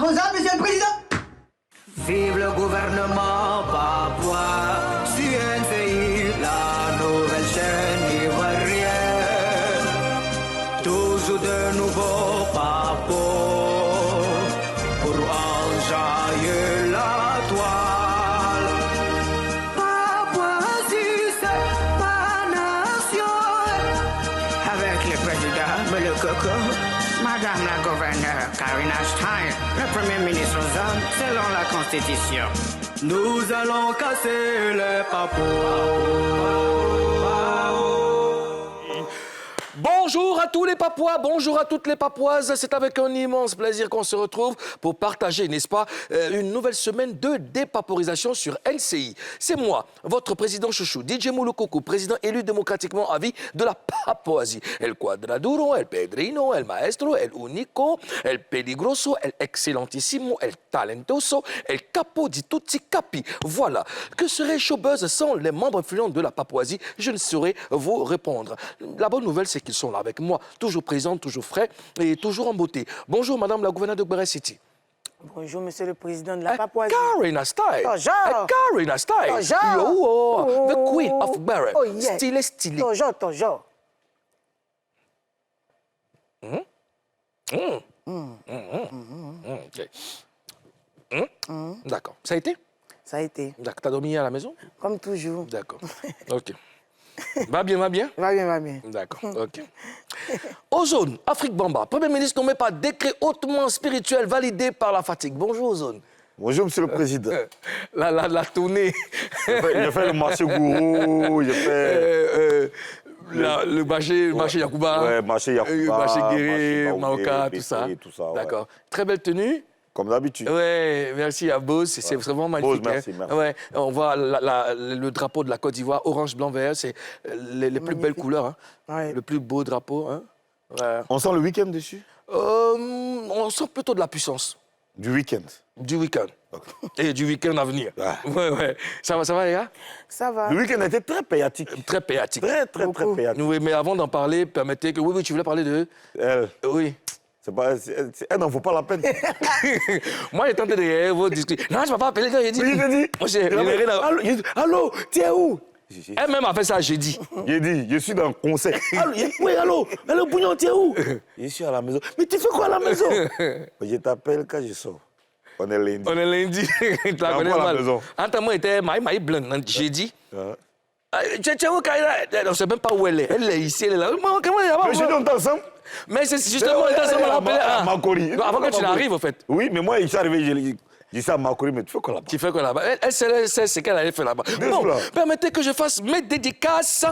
vos ordres, Monsieur le Président. Vive le gouvernement papouas, CNCI, la nouvelle chaîne ivoirienne. Toujours de nouveaux papos pour enjailler la toile. Papouasie, c'est pas nation. Avec le président, le coco. Madame la gouverneure Karina Stein, le premier ministre aux hommes, selon la Constitution. Nous allons casser les papous. Bonjour à tous les Papouas, bonjour à toutes les Papouaises. C'est avec un immense plaisir qu'on se retrouve pour partager, n'est-ce pas, une nouvelle semaine de dépaporisation sur LCI. C'est moi, votre président chouchou, DJ Moulokoko, président élu démocratiquement à vie de la Papouasie. El Quadraduro, el Pedrino, el Maestro, el Unico, el Peligroso, el Excellentissimo, el Talentoso, el Capo di tutti capi. Voilà. Que serait Showbuzz sans les membres influents de la Papouasie? Je ne saurais vous répondre. La bonne nouvelle, c'est qu'ils sont là avec moi, toujours présents, toujours frais et toujours en beauté. Bonjour, Madame la gouverneure de Béré City. Bonjour, Monsieur le Président de la Papouasie. Karina Stein. Bonjour. Karina Stein. Bonjour. Yo, the Queen of Béré. Oh, yeah. Stylé. Bonjour. Ok. D'accord. Ça a été? Ça a été. D'accord. T'as dormi à la maison? Comme toujours. D'accord. Ok. Va bien? Va bien. D'accord, ok. Ozone, Afrique Bamba, Premier ministre nommé par décret hautement spirituel validé par la fatigue. Bonjour Ozone. Bonjour, Monsieur le Président. La tournée. J'ai fait le marché Gourou, j'ai fait... le marché Yacouba. Ouais, marché Yacouba. Le marché Guéré, marché Maoka, Bété, tout ça. Ouais. D'accord. Très belle tenue. Comme d'habitude. Oui, merci à Bose, c'est vraiment magnifique. Bose, merci. Ouais, on voit le drapeau de la Côte d'Ivoire, orange, blanc, vert, c'est les plus belles couleurs. Hein. Ouais. Le plus beau drapeau. Hein. Ouais. On sent le week-end dessus? On sent plutôt de la puissance. Du week-end. Du week-end. Et du week-end à venir. Ouais. Ça va, les gars? Ça va. Le week-end a été très péatique. Très péatique. Très péatique. Oui, mais avant d'en parler, permettez que... Oui, tu voulais parler de... Elle, Oui. elle n'en vaut pas la peine. Moi, j'ai tenté de vos discussions. Non, je ne m'as pas appelé. J'ai dit... Oui, j'ai dit. Moi, j'ai... Allô, tu es où? Elle-même a fait ça, j'ai dit. J'ai dit, je suis dans le conseil. Allô, Bougnon, tu es où? Je suis à la maison. Mais tu fais quoi à la maison? Je t'appelle quand je sors. On est lundi. Tu la connais mal. Entre moi, était maï blanc. J'ai dit... Tu es où, Kaila? On ne sait même pas où elle est. Elle est ici, elle est là. Comment elle est là? Mais je dis, on est ensemble. Mais c'est justement, on est ensemble à l'appeler. Makori. Avant que tu n'arrives, en fait. Oui, mais moi, il s'est arrivé, j'ai dit ça à Makori, mais tu fais quoi là-bas? Tu fais quoi là-bas? Elle sait ce qu'elle allait faire là-bas. Bon, permettez que je fasse mes dédicaces.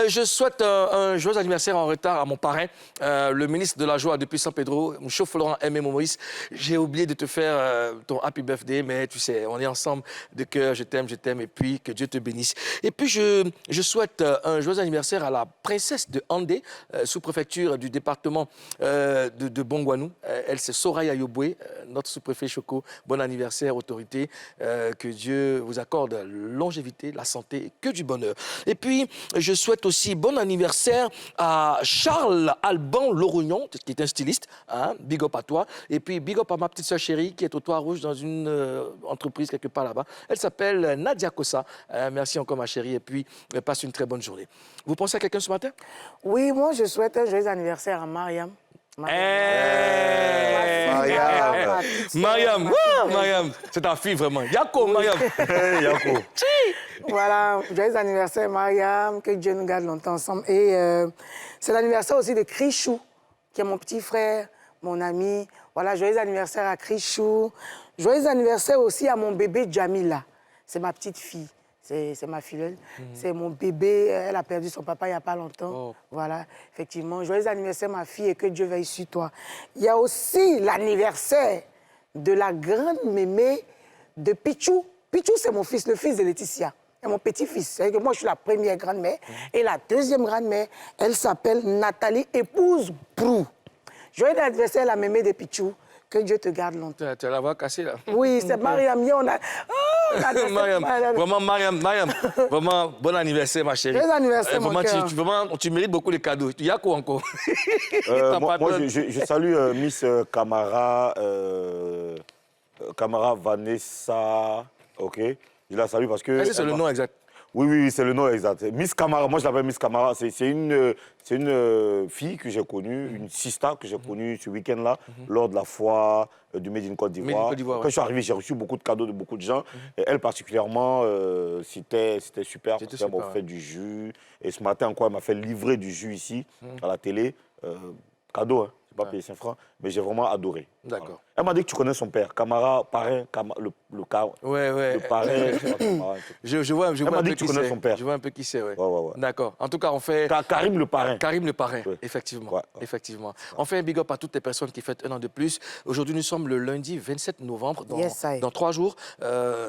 Je souhaite un joyeux anniversaire en retard à mon parrain, le ministre de la Joie depuis San Pedro, Moucho Florent M. Moïse. J'ai oublié de te faire ton happy birthday, mais tu sais, on est ensemble de cœur. Je t'aime, et puis que Dieu te bénisse. Et puis, je souhaite un joyeux anniversaire à la princesse de Andé, sous-préfecture du département de Bongwanou. Elle, c'est Soraya Yoboué, notre sous-préfet Choco. Bon anniversaire, autorité, que Dieu vous accorde longévité, la santé et que du bonheur. Et puis, je souhaite aussi bon anniversaire à Charles Alban Lorognon, qui est un styliste, hein, big up à toi. Et puis, big up à ma petite soeur chérie qui est au Toit Rouge dans une entreprise quelque part là-bas. Elle s'appelle Nadia Kossa. Merci encore ma chérie et puis passe une très bonne journée. Vous pensez à quelqu'un ce matin? Oui, moi je souhaite un joyeux anniversaire à Mariam. Mariam, c'est ta fille vraiment. Yako, Mariam. Yako. Voilà, joyeux anniversaire Mariam, que Dieu nous garde longtemps ensemble. Et c'est l'anniversaire aussi de Krichou, qui est mon petit frère, mon ami. Voilà, joyeux anniversaire à Krichou. Joyeux anniversaire aussi à mon bébé Jamila. C'est ma petite fille. C'est ma filleule. C'est mon bébé. Elle a perdu son papa il n'y a pas longtemps. Oh. Voilà, effectivement. Joyeux anniversaire, ma fille, et que Dieu veille sur toi. Il y a aussi l'anniversaire de la grande mémé de Pichou. Pichou, c'est mon fils, le fils de Laetitia. C'est mon petit-fils. C'est-à-dire que moi, je suis la première grand-mère. Et la deuxième grand-mère, elle s'appelle Nathalie, épouse Brou. Joyeux anniversaire à la mémé de Pichou. Que Dieu te garde longtemps. Tu as la voix cassée, là. Oui, c'est Mariam. On a... Oh, Mariam, vraiment, Mariam, vraiment, bon anniversaire, ma chérie. Bon anniversaire, mon cœur. Tu mérites beaucoup les cadeaux. Il y a quoi encore? Moi, je salue Miss Camara, Camara Vanessa, ok. Je la salue parce que... Est-ce que c'est le nom exact? Oui, c'est le nom exact. Miss Camara, moi je l'appelle Miss Camara. C'est une fille que j'ai connue, une sista que j'ai connue ce week-end-là, lors de la foire du Made in Côte d'Ivoire. Ouais. Quand je suis arrivé, j'ai reçu beaucoup de cadeaux de beaucoup de gens. Et elle particulièrement, c'était super. Parce qu'elle m'a fait du jus. Et ce matin encore, elle m'a fait livrer du jus ici, à la télé. Cadeau, hein. Je n'ai pas payé 5 francs, mais j'ai vraiment adoré. D'accord. Voilà. Elle m'a dit que tu connais son père, Camara, parrain, le parrain. Je vois un peu qui c'est. Son père. Je vois un peu qui c'est, ouais. Ouais. D'accord. En tout cas, on fait... Karim le parrain. Karim le parrain, Ouais. effectivement. Ouais. Effectivement. On fait un big up à toutes les personnes qui fêtent un an de plus. Aujourd'hui, nous sommes le lundi 27 novembre. Dans 3 jours,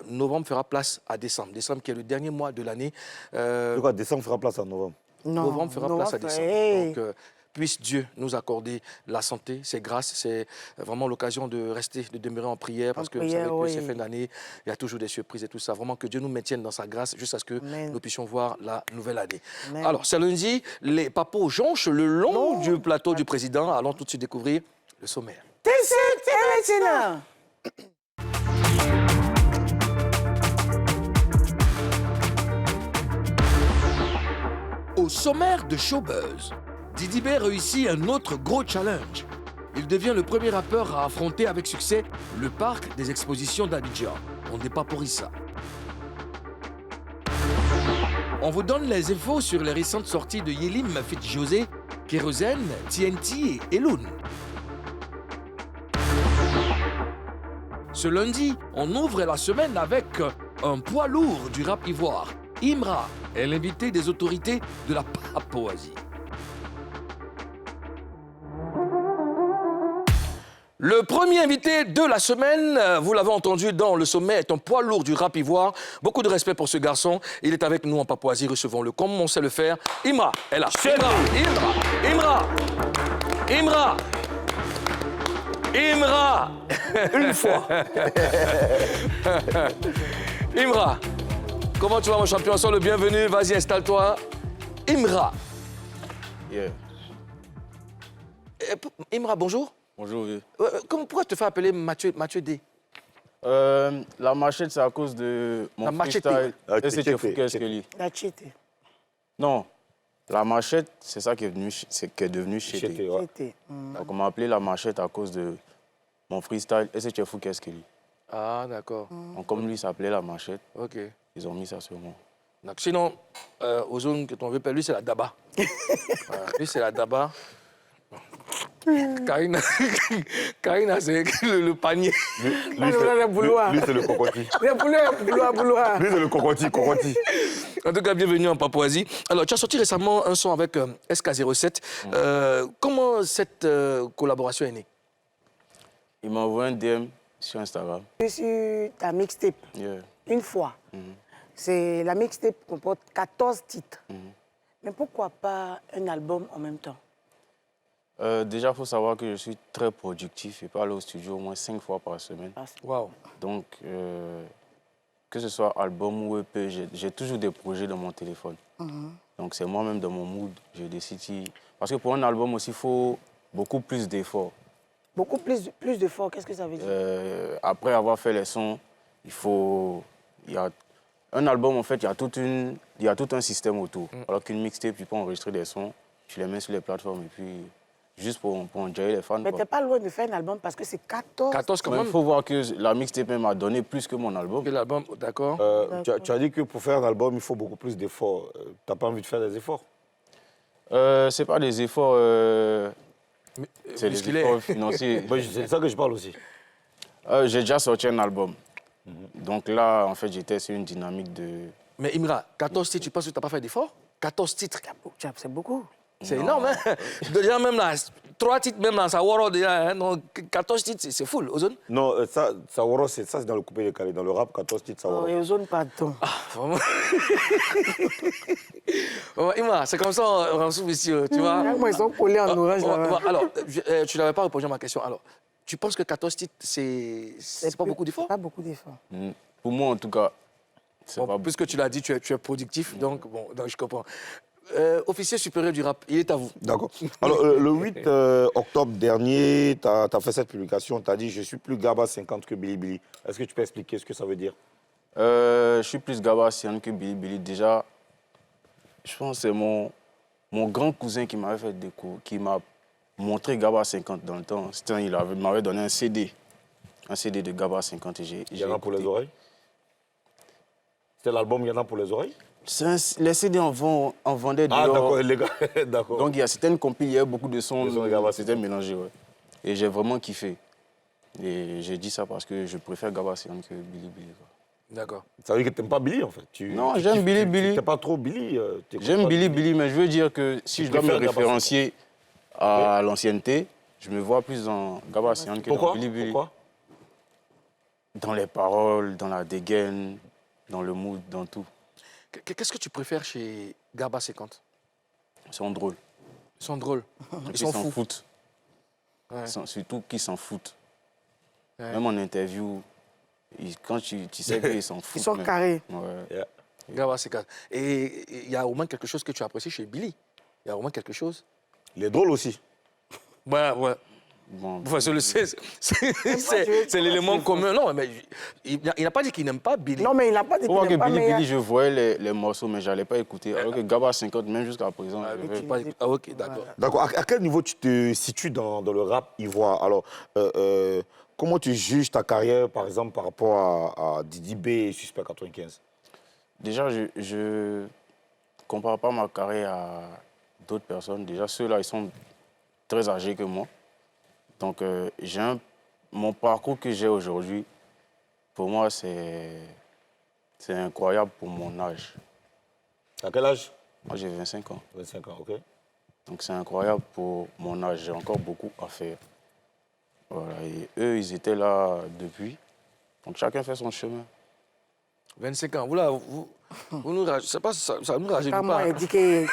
novembre fera place à décembre. Décembre qui est le dernier mois de l'année. Décembre fera place à novembre. Non, Novembre fera place à décembre. Hey. Donc, puisse Dieu nous accorder la santé, ses grâces. C'est vraiment l'occasion de rester, de demeurer en prière, parce que vous savez que ces fins d'année, il y a toujours des surprises et tout ça. Vraiment que Dieu nous maintienne dans sa grâce jusqu'à ce que nous puissions voir la nouvelle année. Amen. Alors, c'est lundi, les papos jonchent le long du plateau du président. Allons tout de suite découvrir le sommaire. Au sommaire de Showbuzz, Didi B réussit un autre gros challenge. Il devient le premier rappeur à affronter avec succès le parc des expositions d'Abidjan. On n'est pas pour ça. On vous donne les infos sur les récentes sorties de Yelim Fit José, Kérosène, TNT et Elun. Ce lundi, on ouvre la semaine avec un poids lourd du rap ivoire. Imra est l'invité des autorités de la Papouasie. Le premier invité de la semaine, vous l'avez entendu dans le sommet, est un poids lourd du rap ivoire. Beaucoup de respect pour ce garçon. Il est avec nous en Papouasie. Recevons-le comme on sait le faire. Imra est là. Imra. Une fois. Imra, comment tu vas mon champion? Sois le bienvenu. Vas-y, installe-toi. Imra. Yeah. Imra, bonjour. Bonjour, vieux. Pourquoi tu te fais appeler Mathieu D? La machette, c'est à cause de mon La machette. freestyle. Et c'est Tchété. qu'est-ce que lui? La Tchété. Non, la machette, c'est ça qui est devenu Chété. Chété, ouais. Tchété. Donc on m'a appelé la machette à cause de mon freestyle. Et c'est fou, qu'est-ce que lui? Ah, d'accord. Donc comme lui s'appelait la machette, OK. ils ont mis ça sur moi. Donc, sinon, aux zones que ton veut, lui, c'est la Daba. Lui, c'est la Daba. Karina, c'est le panier. Lui, c'est le cocotti. Lui, c'est le cocotti. En tout cas, bienvenue en Papouasie. Alors, tu as sorti récemment un son avec SK07. Comment cette collaboration est née? Il m'a envoyé un DM sur Instagram. Sur ta mixtape, Yeah. une fois. C'est la mixtape comporte 14 titres. Mais pourquoi pas un album en même temps? Déjà, il faut savoir que je suis très productif. Je peux aller au studio au moins 5 fois par semaine. Wow. Donc, que ce soit album ou EP, j'ai toujours des projets dans mon téléphone. Donc, c'est moi-même dans mon mood, je décide si... Parce que pour un album aussi, il faut beaucoup plus d'efforts. Beaucoup plus d'efforts, qu'est-ce que ça veut dire? Après avoir fait les sons, un album, en fait, il y a tout un système autour. Alors qu'une mixtape, tu peux enregistrer des sons, tu les mets sur les plateformes et puis... Juste pour enjoyer les fans. Mais t'es pas loin de faire un album parce que c'est 14. 14 quand même. Il faut voir que la mixtape m'a donné plus que mon album. Que l'album, d'accord. Tu as dit que pour faire un album, il faut beaucoup plus d'efforts. T'as pas envie de faire des efforts? C'est pas des efforts... c'est des efforts financiers. C'est ça que je parle aussi. J'ai déjà sorti un album. Donc là, en fait, j'étais sur une dynamique de... Mais Imra, 14 titres, tu penses que tu n'as pas fait d'effort? 14 titres. C'est beaucoup. C'est énorme, hein? Déjà, même là, 3 titres, même dans Sawaro, déjà, hein? Donc, 14 titres, c'est full, Ozone? Non, ça, Sawaro, c'est dans le coupé décalé. Dans le rap, 14 titres, Sawaro. Et Ozone, pardon. Ah, vraiment? Imra, c'est comme ça, on souffle ici, tu vois? Moi, ils sont collés en orange. Alors, tu n'avais pas répondu à ma question. Alors, tu penses que 14 titres, c'est pas beaucoup d'efforts? Pas beaucoup d'efforts. Pour moi, en tout cas, c'est pas... Puisque tu l'as dit, tu es productif, donc, bon, donc je comprends. officier supérieur du rap, il est à vous. D'accord. Alors, le 8 octobre dernier, tu as fait cette publication, tu as dit « Je suis plus Gaba 50 que Billy Billy ». Est-ce que tu peux expliquer ce que ça veut dire? Je suis plus Gaba 50 que Billy Billy. Déjà, je pense que c'est mon grand cousin qui m'avait fait des cours, qui m'a montré Gaba 50 dans le temps. Il m'avait donné un CD de Gaba 50. Il y en a pour les oreilles? C'était l'album Il y en a pour les oreilles? Les CD en vendaient dehors. Ah, d'accord, les gars, d'accord. Donc, c'était une compil, il y avait beaucoup de sons, c'était mélangé, ouais. Et j'ai vraiment kiffé. Et j'ai dit ça parce que je préfère Gaba 50 que Billy Billy. D'accord. Ça veut dire que tu n'aimes pas Billy, en fait? Non, j'aime Billy Billy. Tu n'es pas trop Billy? J'aime Billy Billy, mais je veux dire que si je dois me référencier à l'ancienneté, je me vois plus dans Gaba 50 que dans Billy Billy. Pourquoi? Dans les paroles, dans la dégaine, dans le mood, dans tout. Qu'est-ce que tu préfères chez Gaba 50? Ils sont drôles. Ils sont drôles. Ils Ils sont s'en fous. foutent. Ouais. Surtout qu'ils s'en foutent. Ouais. Même en interview, quand tu sais qu'ils s'en foutent. Ils sont même. carrés. Ouais. Yeah. Gaba 50. Et il y a au moins quelque chose que tu apprécies chez Billy. Il y a au moins quelque chose. Il est drôle aussi. Ouais, ouais. Bon, Enfin, c'est l'élément commun. Non, mais il n'a pas dit qu'il n'aime pas Billy. Non, mais il n'a pas dit faut qu'il voir que n'aime pas, Billy mais... Billy, je voyais les morceaux, mais je n'allais pas écouter. Alors que Gaba 50, même jusqu'à présent, je vais Pas- Ah, ok, d'accord. D'accord. À quel niveau tu te situes dans le rap ivoire? Alors, comment tu juges ta carrière, par exemple, par rapport à Didi B et Suspect 95? Déjà, je compare pas ma carrière à d'autres personnes. Déjà, ceux-là, ils sont très âgés que moi. Donc, mon parcours que j'ai aujourd'hui, pour moi, c'est incroyable pour mon âge. À quel âge? Moi, j'ai 25 ans. 25 ans, ok. Donc, c'est incroyable pour mon âge. J'ai encore beaucoup à faire. Voilà. Et eux, ils étaient là depuis. Donc, chacun fait son chemin. 25 ans. Vous nous ragez. C'est pas ça nous rajeunit Quand pas. moi, il dit que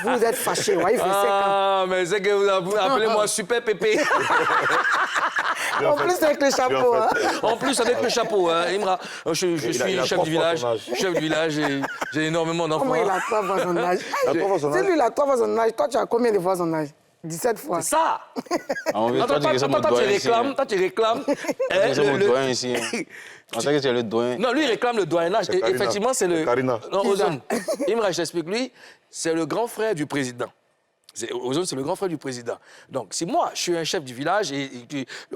vous êtes fâchés. Ouais, il fait 5 ans. Ah, mais c'est que vous appelez-moi Super Pépé. En plus, avec le chapeau. Hein. En plus, avec le chapeau. Hein. Imra, je suis il a chef 3 du fois village. ton âge. Chef du village et j'ai énormément d'enfants. Comment il a 3 fois son âge? Il a 3 fois son Si âge. lui, il a 3 fois son âge, toi, tu as combien de fois son âge? 17 fois. C'est ça. Ah, on veut Attends, toi, tu es mon tu doyen ici, réclames. hein. Toi, tu réclames. Tu es mon doyen ici. Hein. On sait que tu es le doyen. Non, lui, il réclame le doyenage. Et Karina. effectivement, c'est le... Karina. Non, Ozone. Imra, je t'explique. Lui, c'est le grand frère du président. Ozone, c'est le grand frère du président. Donc, si moi, je suis un chef du village et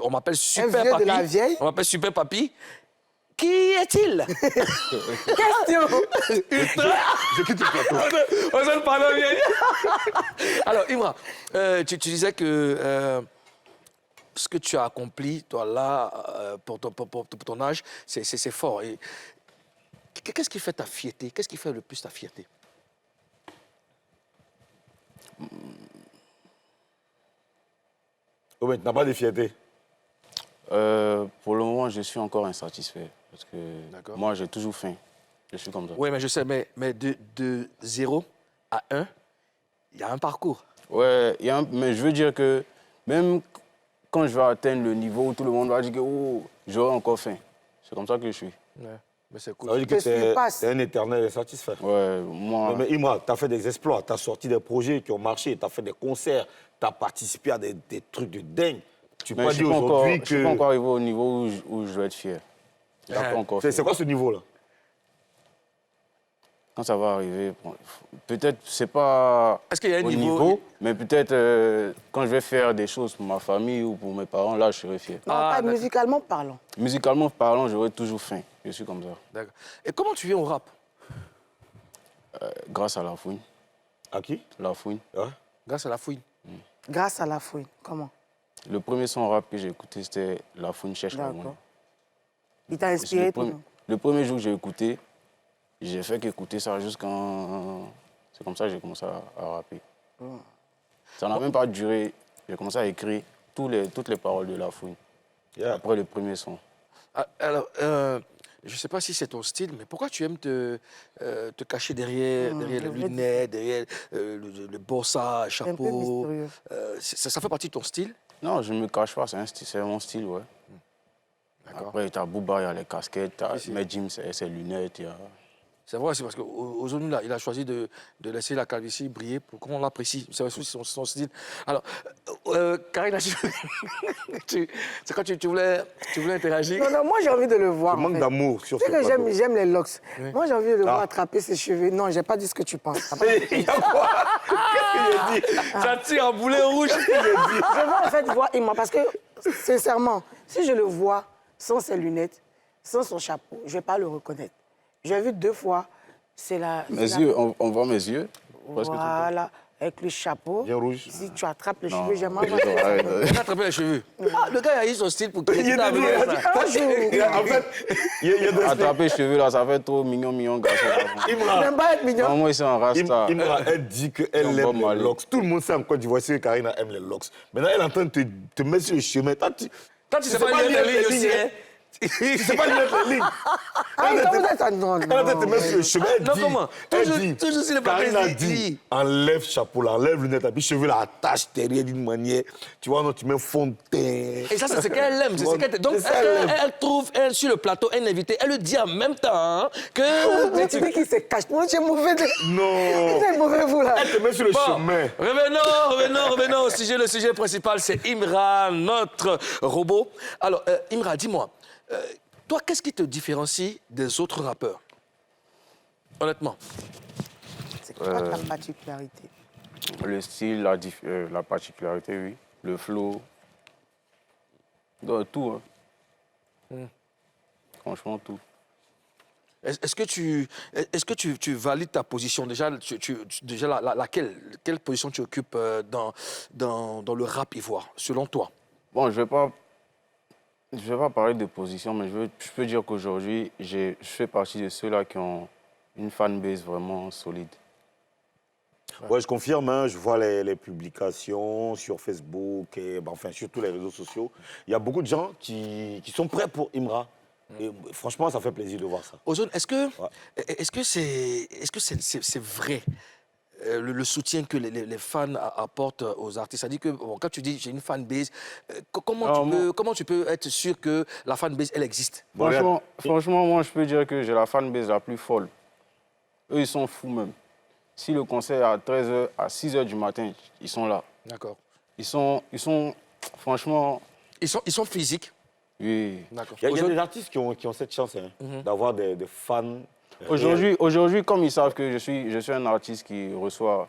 on m'appelle Super vieux Papi... de la vieille? On m'appelle Super Papi. Qui est-il? Question. Je quitte le plateau. Ozone parle bien. Alors, Imra, tu disais que... ce que tu as accompli, toi, là, pour ton âge, c'est fort. Et qu'est-ce qui fait ta fierté? Qu'est-ce qui fait le plus ta fierté? Oh, mais tu n'as pas de fierté. Pour le moment, je suis encore insatisfait. Parce que D'accord. moi, j'ai toujours faim. Je suis comme ça. Oui, mais je sais, mais de 0 à 1, il y a un parcours. Ouais, mais je veux dire que même quand je vais atteindre le niveau où tout le monde va dire que oh, j'aurai encore faim, c'est comme ça que je suis. Ouais, mais c'est Ça cool. veut dire que Je suis pas- tu es un éternel insatisfait. Ouais, moi, Mais Imra, tu as fait des exploits, tu as sorti des projets qui ont marché, tu as fait des concerts, tu as participé à des trucs de dingue. Tu peux mais pas je suis dire pas encore, aujourd'hui je suis pas que... encore arrivé au niveau où je vais être fier. J'ai pas encore C'est fait. quoi ce niveau-là? Quand ça va arriver, bon, peut-être c'est pas Est-ce qu'il y a un au niveau- mais peut-être quand je vais faire des choses pour ma famille ou pour mes parents, là, je serai fier. Non, Ah, pas d'accord. musicalement parlant. Musicalement parlant, j'aurai toujours faim. Je suis comme ça. D'accord. Et comment tu viens au rap? Grâce à la fouine. À qui? La fouine. Ouais. Grâce à la fouine. Grâce à la fouine. Comment? Le premier son rap que j'ai écouté, c'était La Fouine cherche la D'accord. monnaie. Il t'a C'est inspiré Le, pour premier- le premier jour que j'ai écouté, j'ai fait qu'écouter ça jusqu'en... C'est comme ça que j'ai commencé à rapper. Ça n'a même pas duré. J'ai commencé à écrire toutes les paroles de La Fouine. Yeah. Après le premier son. Ah, alors, je ne sais pas si c'est ton style, mais pourquoi tu aimes te cacher derrière les lunettes, derrière le bossa, un peu chapeau mystérieux. Ça fait partie de ton style? Non, je ne me cache pas, c'est mon style, ouais. D'accord. Après, tu as Booba, il y a les casquettes, tu as Medjim, c'est ses lunettes, il y a... C'est vrai, c'est parce qu'aujourd'hui, là, il a choisi de laisser la calvitie briller pour qu'on l'apprécie. C'est aussi son style. Alors, Karina, c'est quand tu voulais interagir. Non, moi j'ai envie de le voir. Manque d'amour sur ce Tu sais plateau. que j'aime les locks. Oui. Moi j'ai envie de le voir attraper ses cheveux. Non, j'ai pas dit ce que tu penses. Il y a quoi? Qu'est-ce qu'il a dit? Ça tire en boulet rouge. Je veux en fait voir Imran parce que, sincèrement, si je le vois sans ses lunettes, sans son chapeau, je vais pas le reconnaître. J'ai vu 2 fois, c'est la... Mes yeux, on voit mes yeux. Voilà, avec le chapeau. Bien rouge. Si tu attrapes les cheveux, j'aimerais voir. Il a attrapé les cheveux. Ah, le gars a eu son style pour qu'il Un jour. En fait, il y a des Attraper les cheveux, là, ça fait trop mignon, garçon. N'aime pas être mignon. Moi, ils sont en rasta. Elle dit qu'elle aime les locks. Tout le monde sait en Côte d'Ivoire que Karina aime les locks. Maintenant, elle est en train de te mettre sur le chemin. Toi, tu sais pas lire les lignes aussi, hein. Tu sais pas lire les lignes. Non, Elle te met sur le chemin. Non, comment? Toujours si le papier Karina dit. dit, enlève chapeau là, enlève lunettes, puis cheveux là, attache derrière d'une manière. Tu vois, non, tu mets fond de teint. Et ça, c'est ce qu'elle aime. C'est ce qu'elle... Donc, elle trouve, elle, sur le plateau, un invité, elle le dit en même temps que... Mais tu dis qu'il se cache. Moi, j'ai mauvais. Non. C'est mauvais, vous, là. Elle te met sur le chemin. Revenons au sujet. Le sujet principal, c'est Imran, notre robot. Alors, Imran, dis-moi, toi, qu'est-ce qui te différencie des autres rappeurs? Honnêtement. C'est quoi ta particularité? Le style, la particularité, oui. Le flow. Tout. Hein. Franchement, tout. Est-ce que tu valides ta position? Déjà, quelle position tu occupes dans le rap ivoire, selon toi? Bon, je vais pas parler de position, mais je peux dire qu'aujourd'hui, je fais partie de ceux-là qui ont une fanbase vraiment solide. Ouais, je confirme, hein, je vois les publications sur Facebook, et, enfin sur tous les réseaux sociaux. Il y a beaucoup de gens qui sont prêts pour Imran. Et franchement, ça fait plaisir de voir ça. Ozone, est-ce que c'est vrai le soutien que les fans apportent aux artistes? C'est-à-dire que quand tu dis j'ai une fanbase, comment tu peux être sûr que la fanbase, elle existe? Franchement, moi, je peux dire que j'ai la fanbase la plus folle. Eux, ils sont fous même. Si le concert est à 13h, à 6h du matin, ils sont là. D'accord. Ils sont franchement... Ils sont physiques? Oui. D'accord. Il y a des artistes qui ont cette chance d'avoir des fans. Aujourd'hui, comme ils savent que je suis un artiste qui reçoit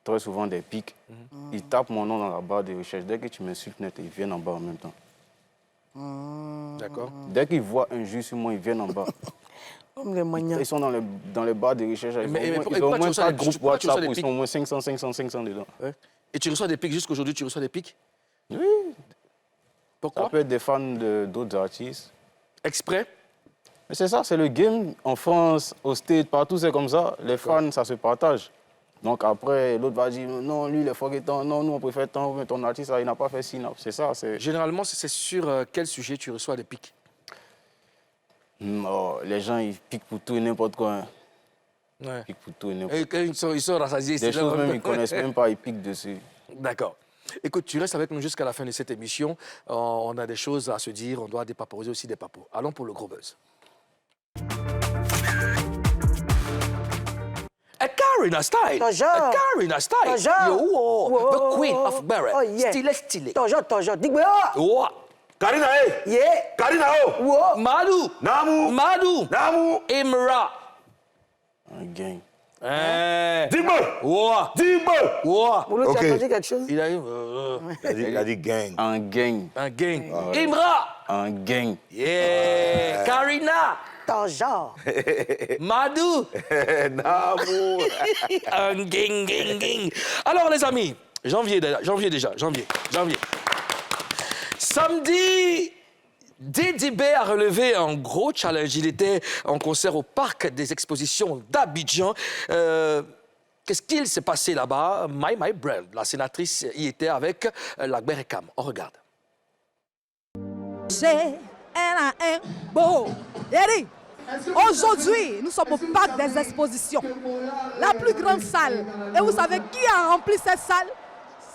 très souvent des pics, ils tapent mon nom dans la barre de recherche. Dès que tu m'insultes net, ils viennent en bas en même temps. D'accord. Dès qu'ils voient un jus sur moi, ils viennent en bas. Ils sont dans les barres de recherche. Ils ont au moins 4 groupes WhatsApp où ils sont au moins 500 dedans. Ouais. Et tu reçois des pics jusqu'aujourd'hui, tu reçois des pics? Oui. Pourquoi? Ça peut être des fans d'autres artistes. Exprès? Mais c'est ça, c'est le game. En France, au States, partout, c'est comme ça. Les fans, ça se partage. Donc après, l'autre va dire, non, lui, il est forgettant, non, nous, on préfère tant, mais ton artiste, il n'a pas fait ci. C'est ça. Généralement, c'est sur quel sujet tu reçois des pics? Non, les gens, ils piquent pour tout et n'importe quoi. Hein. Ouais. Ils piquent pour tout et n'importe quoi. Ils sont rassasiés. Des choses même, ils ne connaissent même pas, ils piquent dessus. D'accord. Écoute, tu restes avec nous jusqu'à la fin de cette émission. On a des choses à se dire, on doit dépaporiser aussi des papos. Allons pour le gros buzz. A Karina style. A Karina style. Yo, the queen of Barrett. Oh, yeah. Stylé. Toujours. Dis-moi. Oh. Karina, hey! Yeah. Karina, oh! Madou. Namu! Imra. Un gang. Dis-moi! Moulo, tu as entendu quelque chose? Il a eu... Il a dit gang. Un gang. Un gang. Imra. Un gang. Yeah. Karina. Toujours. Madou. Namu! Un gang. Alors, les amis, janvier. Samedi, DDB a relevé un gros challenge. Il était en concert au Parc des Expositions d'Abidjan. Qu'est-ce qu'il s'est passé là-bas? My Brand, la sénatrice, y était avec la Berekam. On regarde. Aujourd'hui, nous sommes au Parc des Expositions, la plus grande salle. Et vous savez qui a rempli cette salle?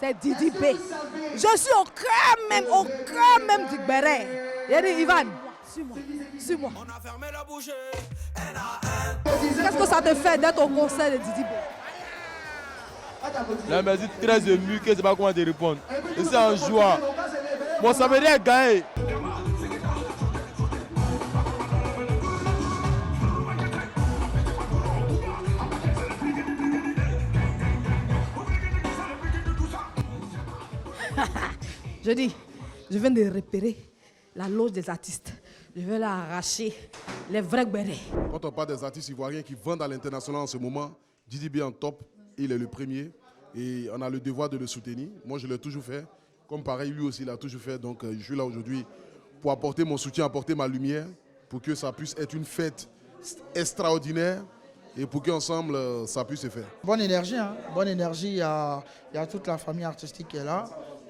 C'est Didi B. Je suis au cœur même du Béret. Ivan, suis-moi. On a fermé la bouche. NAN. Qu'est-ce que ça te fait d'être au concert de Didi B? Là, je me dis très ému que je ne sais pas comment te répondre. Et c'est en joie. Mon samedi est gagné. Je dis, je viens de repérer la loge des artistes. Je vais leur arracher les vrais bérets. Quand on parle des artistes ivoiriens qui vendent à l'international en ce moment, Didi B est en top, il est le premier et on a le devoir de le soutenir. Moi, je l'ai toujours fait, comme pareil, lui aussi l'a toujours fait. Donc, je suis là aujourd'hui pour apporter mon soutien, apporter ma lumière, pour que ça puisse être une fête extraordinaire et pour qu'ensemble, ça puisse se faire. Bonne énergie, hein? Bonne énergie, il y a toute la famille artistique qui est là.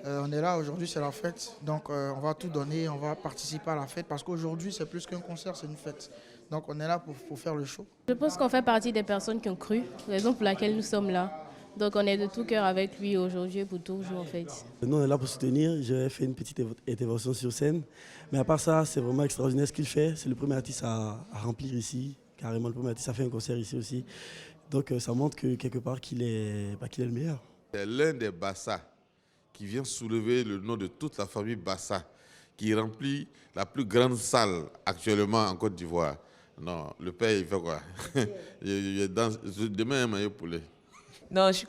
On est là, aujourd'hui c'est la fête, donc on va tout donner, on va participer à la fête parce qu'aujourd'hui c'est plus qu'un concert, c'est une fête. Donc on est là pour faire le show. Je pense qu'on fait partie des personnes qui ont cru, raison pour laquelle nous sommes là. Donc on est de tout cœur avec lui aujourd'hui et pour toujours en fait. Nous on est là pour soutenir, j'ai fait une petite intervention sur scène, mais à part ça c'est vraiment extraordinaire ce qu'il fait. C'est le premier artiste à remplir ici, carrément le premier artiste à faire un concert ici aussi. Donc ça montre que quelque part qu'il est le meilleur. C'est l'un des Bassa qui vient soulever le nom de toute la famille Bassa, qui remplit la plus grande salle actuellement en Côte d'Ivoire. Non, le père, il fait quoi? Demain, un maillot poulet. Non, je suis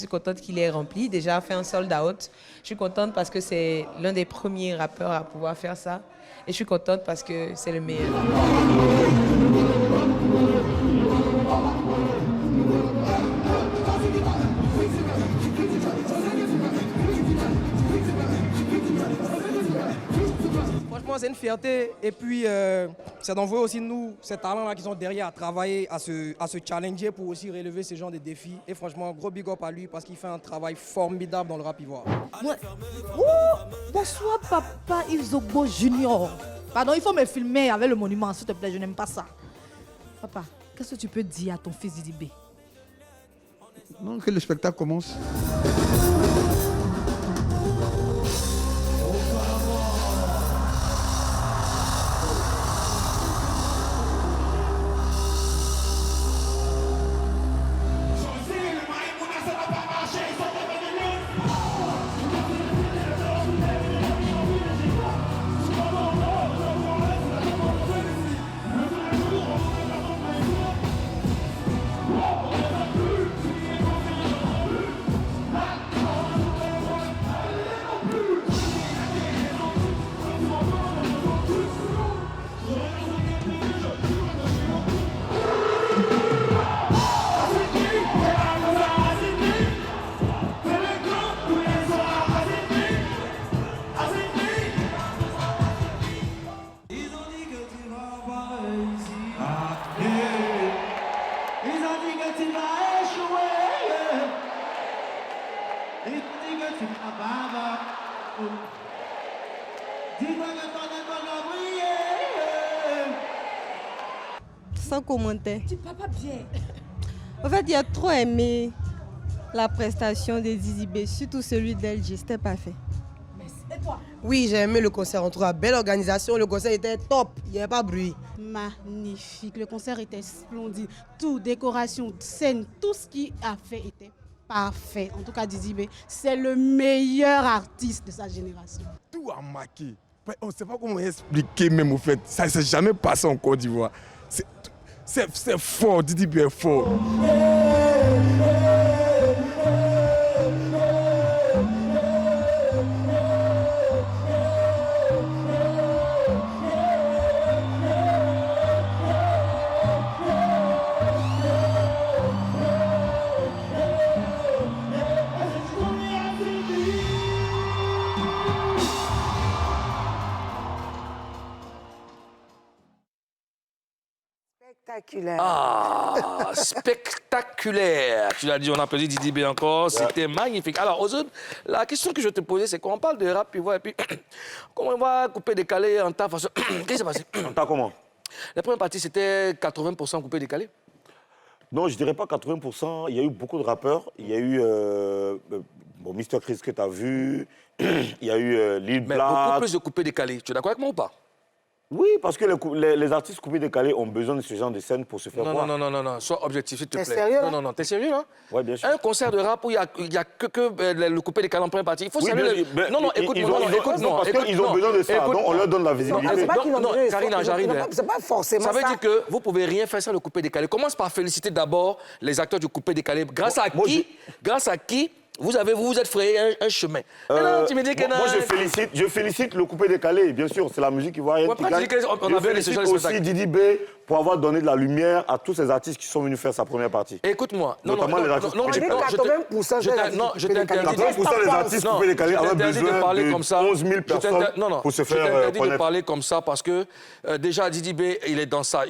contente qu'il ait rempli, déjà fait un sold out. Je suis contente parce que c'est l'un des premiers rappeurs à pouvoir faire ça. Et je suis contente parce que c'est le meilleur. C'est une fierté et puis c'est d'envoyer aussi nous, ces talents-là qui sont derrière à travailler, à se challenger pour aussi relever ce genre de défis. Et franchement, gros big up à lui parce qu'il fait un travail formidable dans le rap ivoire. Ouais. Oh, bonsoir papa Izogbo Junior. Pardon, il faut me filmer avec le monument, s'il te plaît, je n'aime pas ça. Papa, qu'est-ce que tu peux dire à ton fils Didi B? Non, que le spectacle commence. Sans commentaire. Tu parles pas bien. En fait, il a trop aimé la prestation de Didi B, surtout celui d'LG, c'était parfait. Et toi? Oui, j'ai aimé le concert, en tout cas, belle organisation, le concert était top, il n'y avait pas de bruit. Magnifique, le concert était splendide, tout, décoration, scène, tout ce qu'il a fait était parfait. En tout cas, Didi B, c'est le meilleur artiste de sa génération. Tout a marqué. On ne sait pas comment expliquer même au fait, ça ne s'est jamais passé en Côte d'Ivoire. C'est fort, Didi B est fort. Spectaculaire. Ah, spectaculaire. Tu l'as dit, on a applaudi Didi B encore. C'était magnifique. Alors, aux autres, la question que je te posais, c'est qu'on parle de rap, et puis comment on va couper, décaler en temps. Qu'est-ce qui s'est passé? En temps comment? La première partie, c'était 80% coupé, décalé? Non, je dirais pas 80%. Il y a eu beaucoup de rappeurs. Il y a eu Mr. Chris que tu as vu. Il y a eu Lil Black. Mais beaucoup plus de coupé, décalé. Tu es d'accord avec moi ou pas? Oui, parce que les artistes coupés décalés ont besoin de ce genre de scène pour se faire voir. Non, sois objectif, s'il te plaît. T'es sérieux, là? Non, t'es sérieux, là? Oui, bien sûr. Un concert de rap où il n'y a que le coupé décalé en première partie. Il faut saluer... Non, écoute-moi. Parce qu'ils ont besoin de ça, donc on leur donne la visibilité. Non, Karina, j'arrive. C'est pas forcément ça. Ça veut dire que vous ne pouvez rien faire sans le coupé décalé. Commence par féliciter d'abord les acteurs du coupé décalé. Grâce à qui vous vous êtes frayé un chemin. Moi, je félicite le coupé décalé, bien sûr. C'est la musique ivoirienne qui gagne. Je félicite aussi Didi B pour avoir donné de la lumière à tous ces artistes qui sont venus faire sa première partie. Écoute-moi. Notamment les artistes coupés décalés. 80% des artistes coupés décalés avaient besoin de 11 000 personnes pour se faire connaître. Je t'interdis de parler comme ça parce que déjà Didi B, il est dans sa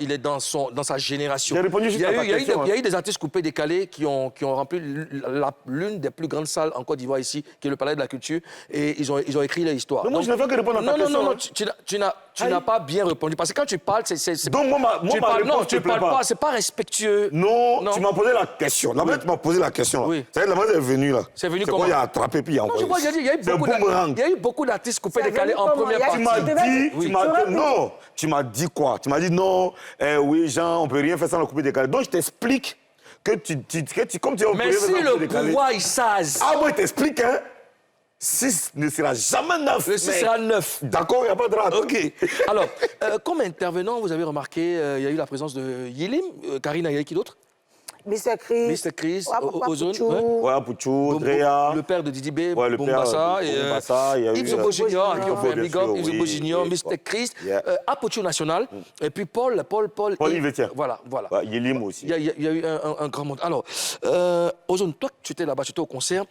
génération. J'ai répondu juste à ta question. Il y a eu des artistes coupés décalés qui ont rempli l'une des plus grandes salles en Côte d'Ivoire ici, qui est le Palais de la Culture, et ils ont écrit leur histoire. Mais moi, je n'ai fait que répondre à ta question. Non, tu n'as pas bien répondu. Parce que quand tu parles, tu parles pas, c'est pas respectueux. Non, tu m'as posé la question. La manière tu m'as posé la question. Oui. C'est la manière est venue là. C'est venu comment? Il a attrapé puis il a envoyé. Non, il y a eu beaucoup d'artistes coupés décalés en première partie. Tu m'as dit quoi? Tu m'as dit non, oui, Jean, on peut rien faire sans le coupé décalé. Donc je t'explique que comme tu mais si le pouvoir, il s'ase. Ah, moi, je t'explique, hein. 6 ne sera jamais 9. Le 6 sera 9. D'accord, il n'y a pas de rate. OK. Alors, comme intervenant, vous avez remarqué, il y a eu la présence de Yilim, Karina, il y a qui d'autre? Mr. Chris, Ozone, Pouchou, Drea, le père de Didi B, Bombassa, Yves Zobo Junior, qui ont fait un big up, Yves Zobo Junior, Mr. Chris, Apocho National, et puis Paul Yvetien. Voilà. Yilim aussi. Il y a eu un grand monde. Alors, Ozone, toi, tu étais là-bas, tu étais au concert.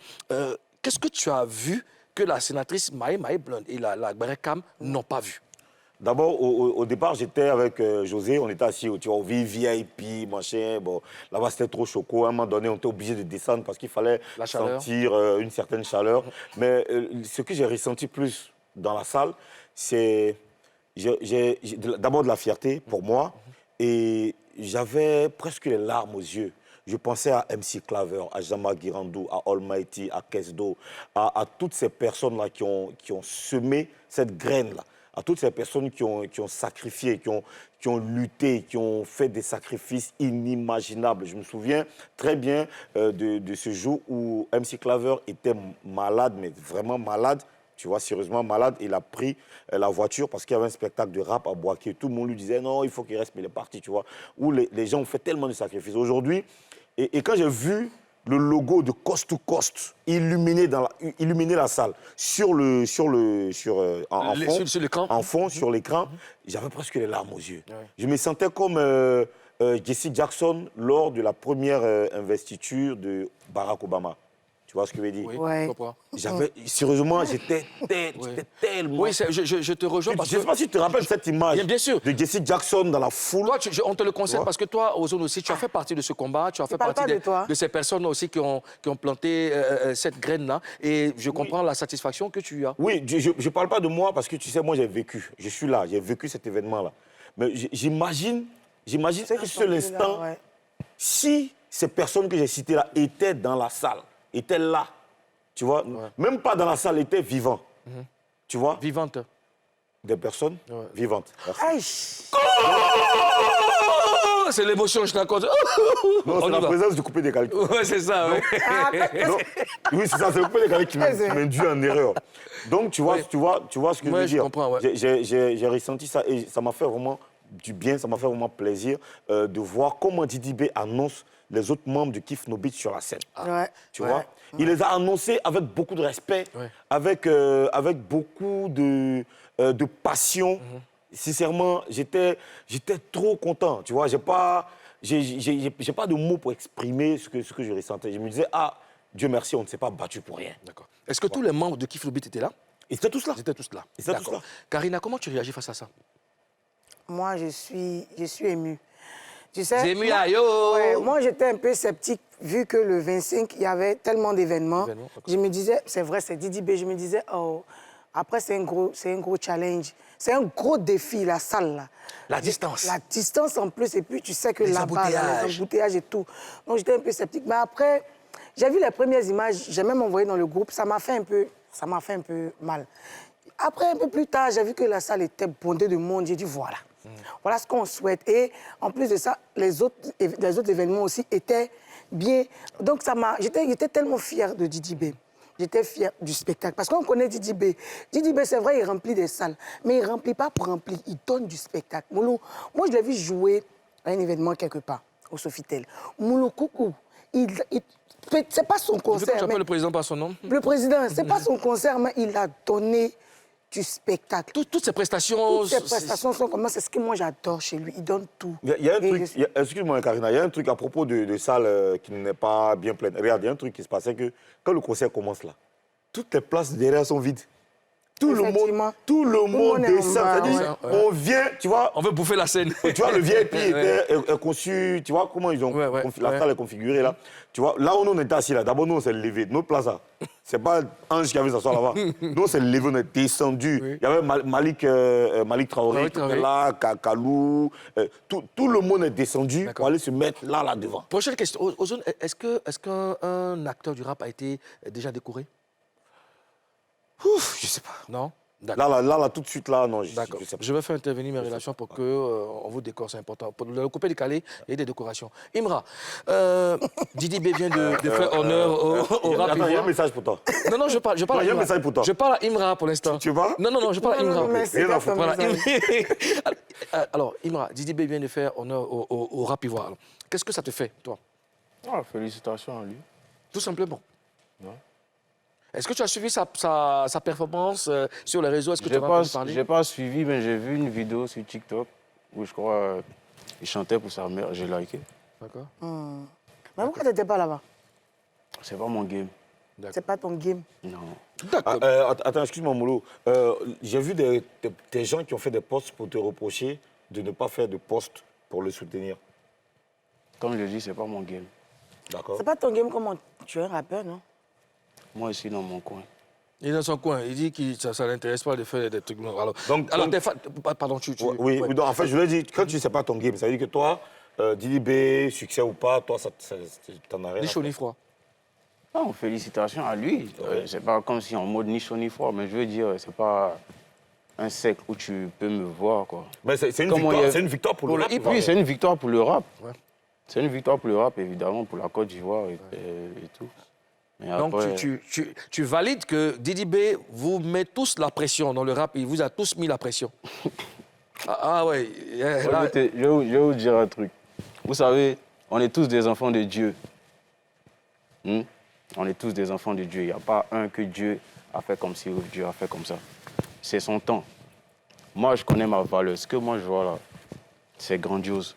Qu'est-ce que tu as vu que la sénatrice Maë Blonde et la Berekam n'ont pas vu? D'abord, au départ, j'étais avec José, on était assis au VIP, machin. Bon, là-bas, c'était trop choco. À un moment donné, on était obligé de descendre parce qu'il fallait sentir une certaine chaleur. Mais ce que j'ai ressenti plus dans la salle, c'est d'abord de la fierté pour moi. Et j'avais presque les larmes aux yeux. Je pensais à MC Claver, à Jama Girandou, à Almighty, à Kesdo, à toutes ces personnes-là qui ont semé cette graine-là. À toutes ces personnes qui ont sacrifié, qui ont lutté, qui ont fait des sacrifices inimaginables. Je me souviens très bien de ce jour où MC Claver était malade, mais vraiment malade. Tu vois, sérieusement malade. Il a pris la voiture parce qu'il y avait un spectacle de rap à Boaké. Tout le monde lui disait non, il faut qu'il reste, mais il est parti, tu vois. Où les gens ont fait tellement de sacrifices. Aujourd'hui, et quand j'ai vu le logo de Coast to Coast illuminer la salle en fond sur l'écran, j'avais presque les larmes aux yeux. Ouais. Je me sentais comme Jesse Jackson lors de la première investiture de Barack Obama. Tu vois ce que je veux dire? Oui, sérieusement, j'étais tellement... Oui, je te rejoins parce que... Je ne sais pas si tu te rappelles cette image bien sûr. de Jesse Jackson dans la foule. Toi, on te le concède parce que toi, Ozone aussi, tu as fait partie de ce combat, tu as fait partie de ces personnes aussi qui ont planté cette graine-là. Et je comprends la satisfaction que tu as. Oui, je ne parle pas de moi parce que tu sais, moi, j'ai vécu. Je suis là, j'ai vécu cet événement-là. Mais j'imagine un seul instant, si ces personnes que j'ai citées là étaient dans la salle, étaient là, tu vois, même pas dans la salle, étaient vivants, tu vois. Vivantes. Des personnes vivantes. C'est l'émotion, je t'accorde. Non, c'est la présence du coupé décalé. Oui, c'est ça, oui. Oui, c'est ça, c'est le coupé décalé qui m'induit en erreur. Donc, tu vois ce que je veux dire. Je comprends, j'ai ressenti ça et ça m'a fait vraiment du bien, ça m'a fait vraiment plaisir de voir comment Didi B annonce les autres membres du Kif No Beat sur la scène. Tu vois? Il les a annoncés avec beaucoup de respect, avec beaucoup de passion. Sincèrement, j'étais trop content. Tu vois, j'ai pas de mots pour exprimer ce que je ressentais. Je me disais, Dieu merci, on ne s'est pas battu pour rien. D'accord. Est-ce que tous les membres de Kif No Beat étaient là? Ils étaient tous là. Ils étaient tous là. D'accord. Karina, comment tu réagis face à ça? Moi, je suis émue. Tu sais, moi, j'étais un peu sceptique, vu que le 25, il y avait tellement d'événements. Je me disais, c'est vrai, c'est Didi B. Je me disais, après, c'est un gros challenge. C'est un gros défi, la salle, là. La distance. La distance, en plus. Et puis, tu sais que là-bas, les embouteillages et tout. Donc, j'étais un peu sceptique. Mais après, j'ai vu les premières images. J'ai même envoyé dans le groupe. Ça m'a fait un peu mal. Après, un peu plus tard, j'ai vu que la salle était bondée de monde. J'ai dit, voilà. Voilà ce qu'on souhaite. Et en plus de ça, les autres événements aussi étaient bien. Donc, j'étais tellement fière de Didi B. J'étais fière du spectacle. Parce qu'on connaît Didi B. Didi B, c'est vrai, il remplit des salles. Mais il ne remplit pas pour remplir. Il donne du spectacle. Moulou, moi, je l'ai vu jouer à un événement quelque part, au Sofitel. Moulou Coucou, c'est pas son concert. Tu appelles le président par son nom? Le président, c'est pas son concert, mais il a donné du spectacle. Toutes ces prestations... Toutes ces prestations sont comme ça. C'est ce que moi j'adore chez lui. Il donne tout. Il y a un truc, excuse-moi Karina, il y a un truc à propos de salles qui n'est pas bien pleine. Regarde, il y a un truc qui se passait que quand le concert commence là, toutes les places derrière sont vides. Tout le monde descend. C'est-à-dire, on vient, tu vois... On veut bouffer la scène. Tu vois, le VIP est conçu, tu vois comment ils ont... la salle est configurée là. Tu vois, là où nous on était assis là, d'abord nous on s'est levé. Notre place là, c'est pas Ange qui avait s'asseoir là-bas. Nous on s'est levé, on est descendu. Il y avait Malik Traoré qui était là, Kalou. Tout le monde est descendu pour aller se mettre là devant. Prochaine question. Ozone, est-ce qu'un acteur du rap a été déjà décoré? Ouf, je sais pas. Non? Là, tout de suite, là, non. D'accord. Je vais faire intervenir mes relations pour qu'on vous décore, c'est important. Pour le coupé décalé, il y a des décorations. Imra, Didi B vient de faire honneur au rap. Il y a un message pour toi. Non, je parle à Il y a un message pour toi. Je parle à Imra pour l'instant. Tu vois? Non, je parle à Imra. Voilà. Alors, Imra, Didi B vient de faire honneur au rap ivoire. Qu'est-ce que ça te fait, toi? Félicitations à lui. Tout simplement. Ouais. Est-ce que tu as suivi sa performance sur les réseaux? Est-ce que tu as entendu parler? Je n'ai pas suivi, mais j'ai vu une vidéo sur TikTok où je crois il chantait pour sa mère. J'ai liké. D'accord. Mais pourquoi tu n'étais pas là-bas? C'est pas mon game. C'est pas ton game? Non. Attends, excuse-moi, Molo. J'ai vu des gens qui ont fait des posts pour te reprocher de ne pas faire de posts pour le soutenir. Comme je le dis, c'est pas mon game. D'accord. C'est pas ton game comme tu es un rappeur, non? Moi, je suis dans mon coin. Il est dans son coin. Il dit que ça ne l'intéresse pas de faire des trucs. Alors tes fans... Pardon, Oui, en fait, je lui ai dit, quand tu ne sais pas ton game, ça veut dire que toi, Didi B, succès ou pas, toi, t'en as rien. Ni chaud ni froid. Non, félicitations à lui. C'est pas comme si en mode ni chaud ni froid, mais je veux dire, c'est pas un sec où tu peux me voir, quoi. Mais c'est une victoire pour le rap. Oui, c'est une victoire pour le rap. Ouais. C'est une victoire pour le rap, évidemment, pour la Côte d'Ivoire et tout. Mais donc, après... tu valides que Didi B vous met tous la pression dans le rap, il vous a tous mis la pression. Ouais. Je vais vous dire un truc. Vous savez, on est tous des enfants de Dieu. On est tous des enfants de Dieu. Il n'y a pas un que Dieu a fait comme ci ou Dieu a fait comme ça. C'est son temps. Moi, je connais ma valeur. Ce que moi, je vois là, c'est grandiose.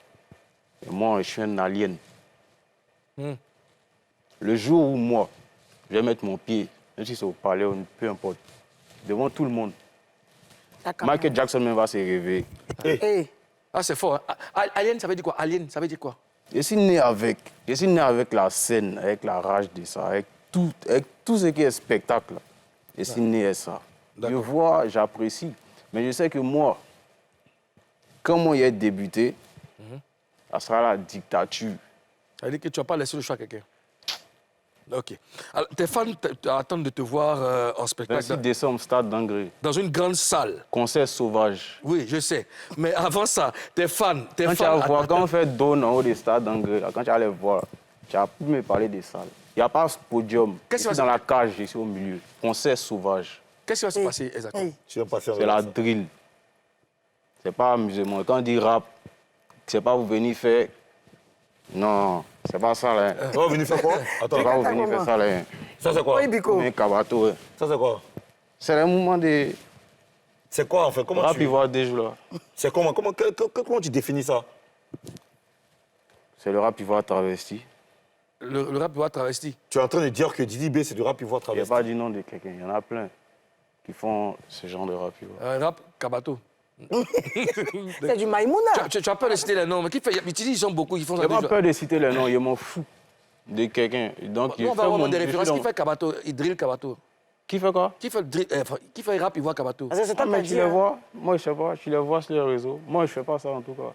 Et moi, je suis un alien. Le jour où moi, je vais mettre mon pied, même si c'est au palais ou peu importe, devant tout le monde, Michael Jackson même va se réveiller. Ah, c'est fort. Hein? Alien, ça veut dire quoi? Alien, ça veut dire quoi? Je suis né avec la scène, avec la rage de ça, avec tout ce qui est spectacle. Je suis né avec ça. Je vois, j'apprécie. Mais je sais que moi, quand moi j'ai débuté, ça sera la dictature. Ça veut dire que tu n'as pas laissé le choix à quelqu'un. OK. Alors, tes fans attendent de te voir en spectacle. 26 décembre, stade d'Angré. Dans une grande salle. Concert sauvage. Oui, je sais. Mais avant ça, tes fans... Quand on fait Dawn en haut des stades d'Angré, quand tu allais voir, tu as pu me parler des salles. Il n'y a pas ce podium. Je suis dans la cage, je suis au milieu. Concert sauvage. Qu'est-ce qui va se passer exactement? C'est la drill. C'est pas amusement. Quand on dit rap, c'est pas vous venir faire... Non, c'est pas ça, là. Vous venez faire quoi? Attends, c'est pas vous venir faire ça, là. Ça, c'est quoi? Un cabato, ouais. Ça, c'est quoi? C'est le mouvement de... C'est quoi, en fait? Comment rap ivoire des jours, là. C'est comment tu définis ça? C'est le rap ivoire travesti. Le rap ivoire travesti? Tu es en train de dire que Didi B, c'est du rap ivoire travesti? Il n'y a pas du nom de quelqu'un. Il y en a plein qui font ce genre de rap ivoire. Un rap cabato. C'est du Maïmouna. Tu as peur de citer les noms, mais qui fait... Ils sont beaucoup, ils font ça. Je n'ai pas peur de citer les noms, je m'en fous de quelqu'un. Donc, on va avoir des références. Qui fait cabato? Il drill cabato. Qui fait quoi? Qui fait rap ivoire cabato? Mais tu les vois? Moi, je ne sais pas. Tu les vois sur les réseaux. Moi, je ne fais pas ça, en tout cas.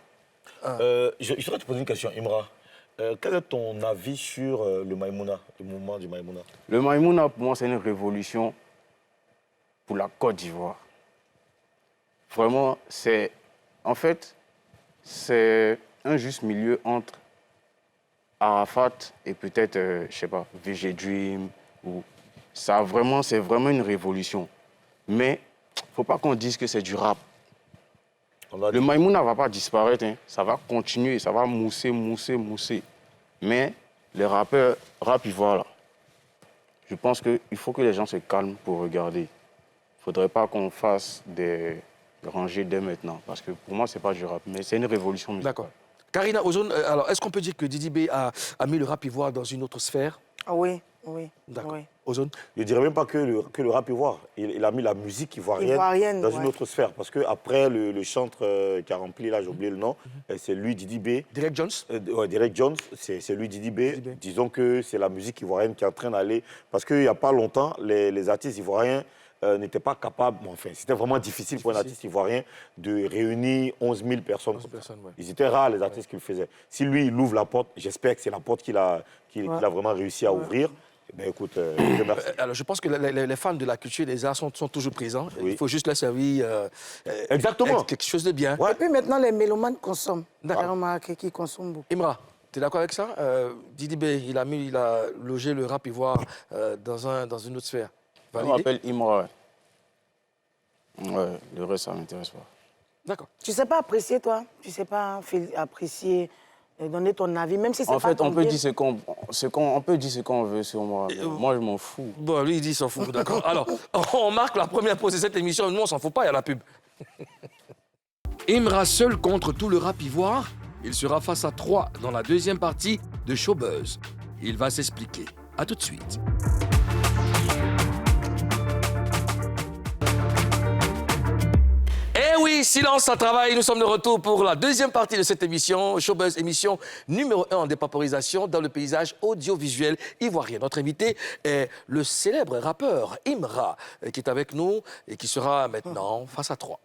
Je voudrais te poser une question, Imra. Quel est ton avis sur le Maïmouna, le mouvement du Maïmouna? Le Maïmouna, pour moi, c'est une révolution pour la Côte d'Ivoire. vraiment, c'est... En fait, c'est un juste milieu entre Arafat et peut-être, je sais pas, VG Dream. Ou... c'est vraiment une révolution. Mais il ne faut pas qu'on dise que c'est du rap. Le Maïmouna ne va pas disparaître, hein. Ça va continuer, ça va mousser. Mais les rappeurs, rap ivoire, là, je pense qu'il faut que les gens se calment pour regarder. Il ne faudrait pas qu'on fasse des rangées dès maintenant, parce que pour moi, ce n'est pas du rap, mais c'est une révolution musicale. D'accord. Karina Ozone, alors est-ce qu'on peut dire que Didi B a mis le rap ivoire dans une autre sphère? Ah oui. D'accord. Oui. Ozone? Je ne dirais même pas que le rap ivoire. Il a mis la musique ivoirienne dans une autre sphère. Parce qu'après le chantre qui a rempli, là, j'ai oublié le nom, c'est lui, Didi B. Derek Jones? Oui, Derek Jones, c'est lui, Didi B. Disons que c'est la musique ivoirienne qui est en train d'aller. Parce qu'il n'y a pas longtemps, les artistes ivoiriens n'étaient pas capables, enfin, c'était vraiment difficile pour un artiste ivoirien de réunir 11 000 personnes. Ouais. Ils étaient rares, les artistes qui le faisaient. Si lui, il ouvre la porte, j'espère que c'est la porte qu'il a vraiment réussi à ouvrir. Ben écoute, je remercie. Alors, je pense que les fans de la culture et des arts sont toujours présents. Oui. Il faut juste leur servir exactement quelque chose de bien. Ouais. Et puis maintenant, les mélomanes consomment. J'ai remarqué qu'ils consomment beaucoup. Imra, tu es d'accord avec ça? Didi B, il a logé le rap ivoire dans une autre sphère. Je m'appelle Imra. Ouais, le reste, ça ne m'intéresse pas. D'accord. Tu ne sais pas apprécier, toi? Tu ne sais pas apprécier, donner ton avis, même si c'est pas En fait, on ton peut bien. dire on peut dire ce qu'on veut sur moi. Moi, je m'en fous. Bon, lui, il dit qu'il s'en fout, d'accord. Alors, on marque la première pause de cette émission. Nous, on s'en fout pas, il y a la pub. Imra seul contre tout le rap ivoire. Il sera face à 3 dans la deuxième partie de Showbuzz. Il va s'expliquer. À tout de suite. Eh oui, silence à travail. Nous sommes de retour pour la deuxième partie de cette émission, Showbuzz, émission numéro 1 en dépaporisation dans le paysage audiovisuel ivoirien. Notre invité est le célèbre rappeur Imra, qui est avec nous et qui sera maintenant face à 3.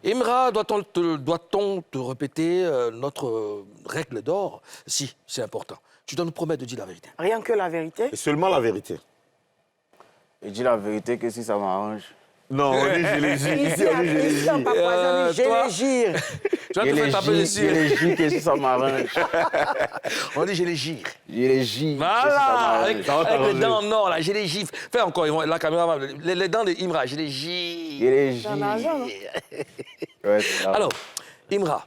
Imra, doit-on te répéter notre règle d'or? Si, c'est important. Tu dois nous promettre de dire la vérité. Rien que la vérité? Et seulement la vérité. Et dis la vérité que si ça m'arrange. Non, on dit je les gire. Ici, en papouasie, je les gire. Tu vas te faire taper dessus. Je les gire que si ça m'arrange. On dit je les gire. Je les gire. Voilà, avec les dents en or, là, je les gifle. Fais encore, la caméra, les dents de Imra, je les gire. Je les gire. Ouais, alors, Imra,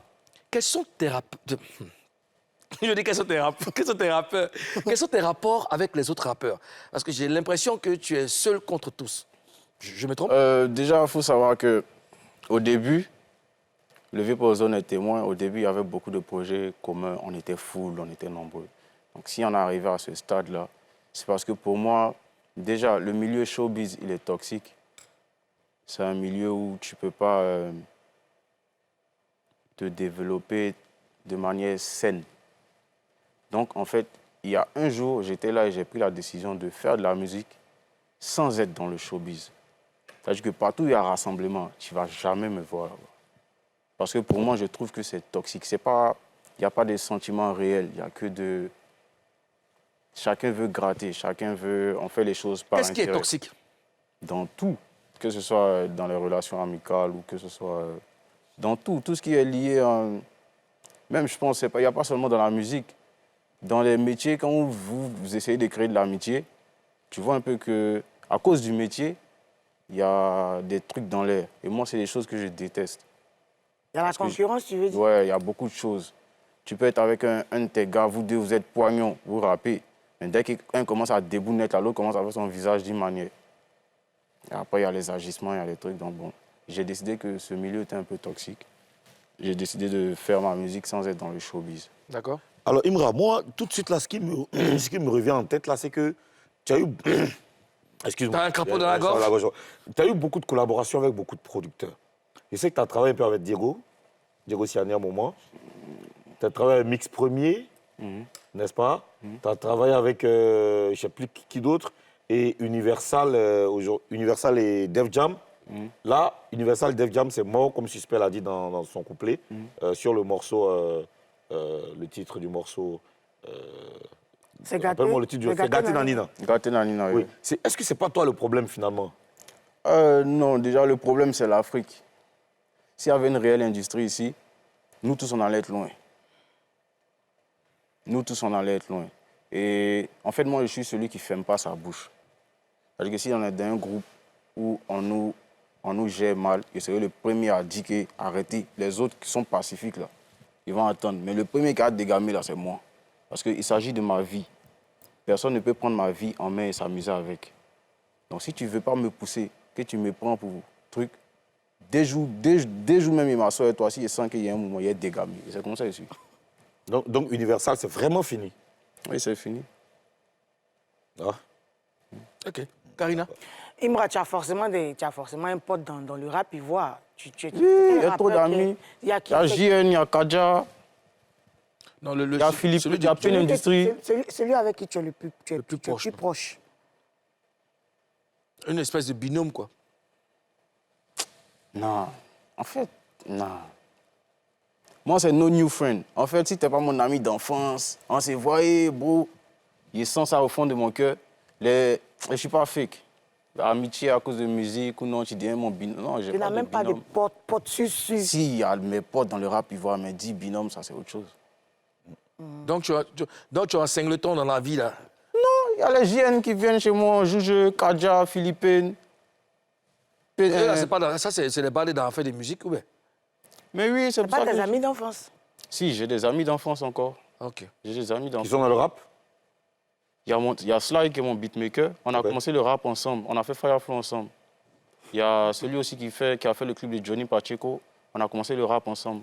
quels sont tes rapports? Je dis quels sont tes rappeurs? Quels sont tes rapports avec les autres rappeurs? Parce que j'ai l'impression que tu es seul contre tous. Je me trompe? Déjà, il faut savoir qu'au début, le Vieux-Ozone est témoin. Au début, il y avait beaucoup de projets communs. On était full, on était nombreux. Donc, si on est arrivé à ce stade-là, c'est parce que pour moi, déjà, le milieu showbiz, il est toxique. C'est un milieu où tu ne peux pas te développer de manière saine. Donc, en fait, il y a un jour, j'étais là et j'ai pris la décision de faire de la musique sans être dans le showbiz. C'est-à-dire que partout où il y a rassemblement, tu ne vas jamais me voir là-bas. Parce que pour moi, je trouve que c'est toxique. Il n'y a pas de sentiments réels, il n'y a que de... Chacun veut gratter, on fait les choses par intérêt. Qu'est-ce qui est toxique? Dans tout, que ce soit dans les relations amicales ou que ce soit dans tout ce qui est lié à... Même, je pense, il n'y a pas seulement dans la musique. Dans les métiers, quand vous essayez de créer de l'amitié, tu vois un peu qu'à cause du métier, il y a des trucs dans l'air. Et moi, c'est des choses que je déteste. Il y a la concurrence, tu veux dire? Ouais, il y a beaucoup de choses. Tu peux être avec un de tes gars, vous deux, vous êtes poignons, vous rappez. Mais dès qu'un commence à débounette, l'autre commence à faire son visage d'une manière. Et après, il y a les agissements, il y a les trucs. Donc bon, j'ai décidé que ce milieu était un peu toxique. J'ai décidé de faire ma musique sans être dans le showbiz. D'accord. Alors, Imra, moi, tout de suite, là, ce qui me revient en tête, là, c'est que tu as eu... Excuse-moi. T'as un crapaud dans la gorge? Tu as eu beaucoup de collaborations avec beaucoup de producteurs. Je sais que tu as travaillé un peu avec Diego Siani à un moment. Tu as travaillé avec Mix Premier, n'est-ce pas? Tu as travaillé avec, je ne sais plus qui d'autre, et Universal et Def Jam. Là, Universal Def Jam, c'est mort, comme Suspect l'a dit dans son couplet, sur le morceau, le titre du morceau C'est gâté. Rappelle-moi le titre, c'est Gâté Nanina. Gâté Nanina, oui. Est-ce que c'est pas toi le problème finalement? Non, déjà le problème c'est l'Afrique. S'il y avait une réelle industrie ici, nous tous on allait être loin. Nous tous on allait être loin. Et en fait, moi je suis celui qui ne ferme pas sa bouche. C'est-à-dire que si on est dans un groupe où on nous gère mal, je serai le premier à dire que arrêtez. Les autres qui sont pacifiques là, ils vont attendre. Mais le premier qui a dégamé là, c'est moi. Parce qu'il s'agit de ma vie. Personne ne peut prendre ma vie en main et s'amuser avec. Donc si tu ne veux pas me pousser, que tu me prends pour truc, dès jours même il m'assoit et toi aussi, je sens qu'il y a un moment, il y a dégamé. C'est comme ça que je suis. Donc Universal, c'est vraiment fini? Oui, c'est fini. Ah. Ok. Karina? Imra, tu as forcément un pote dans le rap ivoire. Oui, il y a trop d'amis. Il y a JN, il y a Kadja. Il y a Philippe, il y a plein d'industries. Celui avec qui tu es le plus proche. Une espèce de binôme, quoi. Non. En fait, non. Moi, c'est no new friend. En fait, si tu n'es pas mon ami d'enfance, on s'est voyé, bro. Je sens ça au fond de mon cœur. Je ne suis pas fake. L'amitié à cause de musique ou non, tu deviens mon binôme. Non, j'ai pas de binôme. Tu n'as même pas de potes sur. Si, il y a mes potes dans le rap ivoire, mais 10 binômes, ça c'est autre chose. Donc tu as un singleton dans la vie, là? Non, il y a les JN qui viennent chez moi, Juge, Kadja, Philippine. Ça, c'est les balais dans fait de musique, ou bien? Mais oui, c'est pas des amis d'enfance? Si, j'ai des amis d'enfance encore. Ok. J'ai des amis d'enfance. Ils sont dans le rap? Il y a Sly qui est mon beatmaker. On a commencé le rap ensemble. On a fait Fireflow ensemble. Il y a celui aussi qui a fait le clip de Johnny Pacheco. On a commencé le rap ensemble.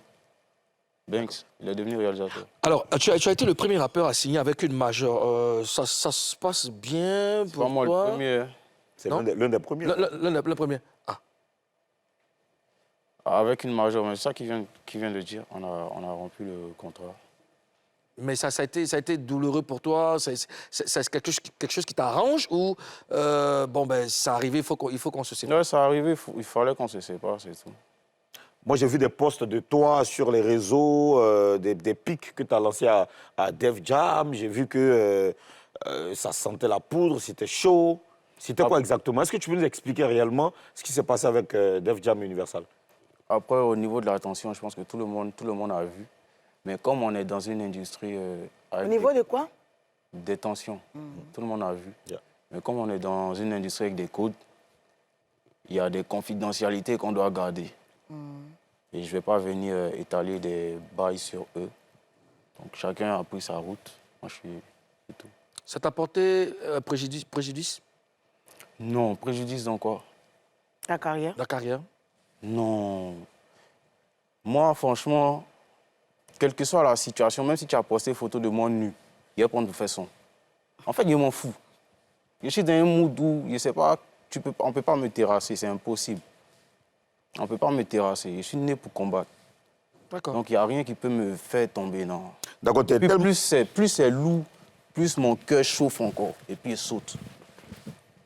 Banks, il est devenu réalisateur. Alors, tu as été le premier rappeur à signer avec une majeure. Ça se passe bien pour toi? C'est pas moi le premier. C'est l'un des premiers. Le premier. Ah. Avec une majeure, mais c'est ça qui vient de dire. On a rompu le contrat. Mais ça a été douloureux pour toi? C'est quelque chose qui t'arrange ou c'est arrivé, il faut qu'on se sépare? Non, c'est arrivé, il fallait qu'on se sépare, c'est tout. Moi, j'ai vu des posts de toi sur les réseaux, des pics que tu as lancés à Def Jam. J'ai vu que ça sentait la poudre, c'était chaud. C'était quoi exactement? Est-ce que tu peux nous expliquer réellement ce qui s'est passé avec Def Jam et Universal? Après, au niveau de l'attention, je pense que tout le monde a vu. Mais comme on est dans une industrie... au niveau de quoi? Des tensions. Tout le monde a vu. Yeah. Mais comme on est dans une industrie avec des codes, il y a des confidentialités qu'on doit garder. Et je ne vais pas venir étaler des bails sur eux. Donc chacun a pris sa route. Moi, c'est tout. Ça t'a porté préjudice? Non, préjudice dans quoi? La carrière? La carrière? Non. Moi, franchement, quelle que soit la situation, même si tu as posté photo de moi nu, il va prendre de façon. En fait, je m'en fous. Je suis dans un mood où, je ne sais pas, on ne peut pas me terrasser, c'est impossible. On ne peut pas me terrasser. Je suis né pour combattre. D'accord. Donc, il n'y a rien qui peut me faire tomber, non. D'accord. Plus c'est lourd, plus mon cœur chauffe encore. Et puis, il saute.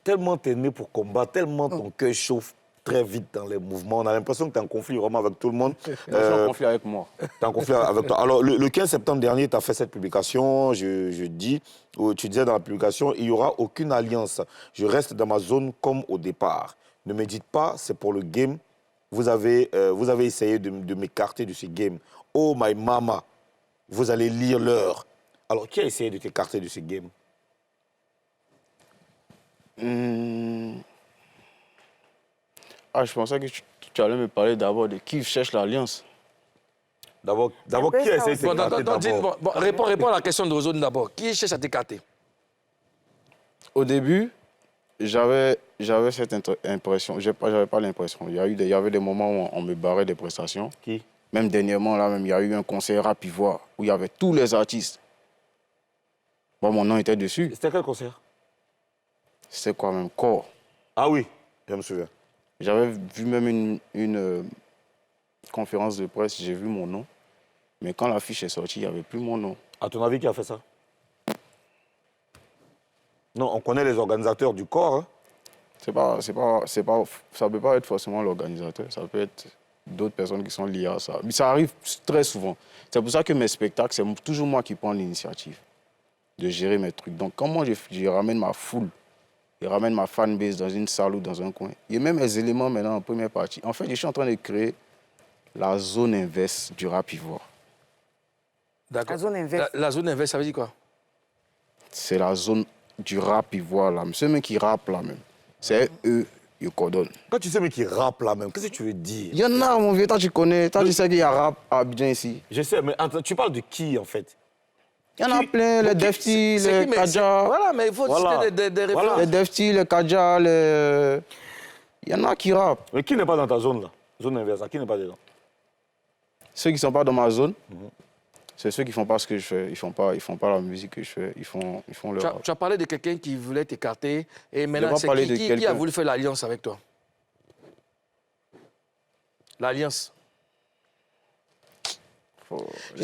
Tellement tu es né pour combattre, tellement ton cœur chauffe très vite dans les mouvements. On a l'impression que tu es en conflit vraiment avec tout le monde. Je suis en conflit avec moi. Tu es en conflit avec toi. Alors, le 15 septembre dernier, tu as fait cette publication, je dis, où tu disais dans la publication, il n'y aura aucune alliance. Je reste dans ma zone comme au départ. Ne me dites pas, c'est pour le game. Vous avez essayé de m'écarter de ce game. Oh my mama, vous allez lire l'heure. Alors, qui a essayé de t'écarter de ce game? Je pensais que tu allais me parler d'abord de qui cherche l'alliance. D'abord, qui a essayé de t'écarter d'abord? Réponds à la question d'Ozone d'abord. Qui cherche à t'écarter? Au début, j'avais cette impression. J'avais pas l'impression. Il y avait des moments où on me barrait des prestations. Qui? Même dernièrement, là, il y a eu un concert rap ivoire où il y avait tous les artistes. Bon, mon nom était dessus. C'était quel concert? C'était quoi même? Corps. Ah oui, je me souviens. J'avais vu même une conférence de presse, j'ai vu mon nom. Mais quand l'affiche est sortie, il n'y avait plus mon nom. À ton avis, qui a fait ça? Non, on connaît les organisateurs du corps. Hein? Ça ne peut pas être forcément l'organisateur, ça peut être d'autres personnes qui sont liées à ça. Mais ça arrive très souvent. C'est pour ça que mes spectacles, c'est toujours moi qui prends l'initiative. de gérer mes trucs. Donc, quand moi, je ramène ma foule, je ramène ma fanbase dans une salle ou dans un coin, il y a même les éléments maintenant en première partie. En fait, je suis en train de créer la zone inverse du rap ivoire. D'accord. La zone inverse. La zone inverse, ça veut dire quoi? C'est la zone du rap ivoire, là. Ceux même qui rappent, là, même. C'est eux, ils coordonnent. Quand tu sais mais qui rappe là même, qu'est-ce que tu veux dire? Il y en a, mon vieux, toi tu connais. Toi tu sais qu'il y a rap à Abidjan ici. Je sais, mais attends, tu parles de qui en fait? Il y en a plein, les Defty, les Kadja. Voilà, mais il faut citer des références. Les Defty, les Kadja, les... Il y en a qui rappent. Mais qui n'est pas dans ta zone là? Zone inverse, qui n'est pas dedans? Ceux qui ne sont pas dans ma zone, c'est ceux qui ne font pas ce que je fais. Ils ne font pas la musique que je fais. Ils font le rap. Tu as parlé de quelqu'un qui voulait t'écarter. Et maintenant, c'est qui a voulu faire l'alliance avec toi? L'alliance. Ce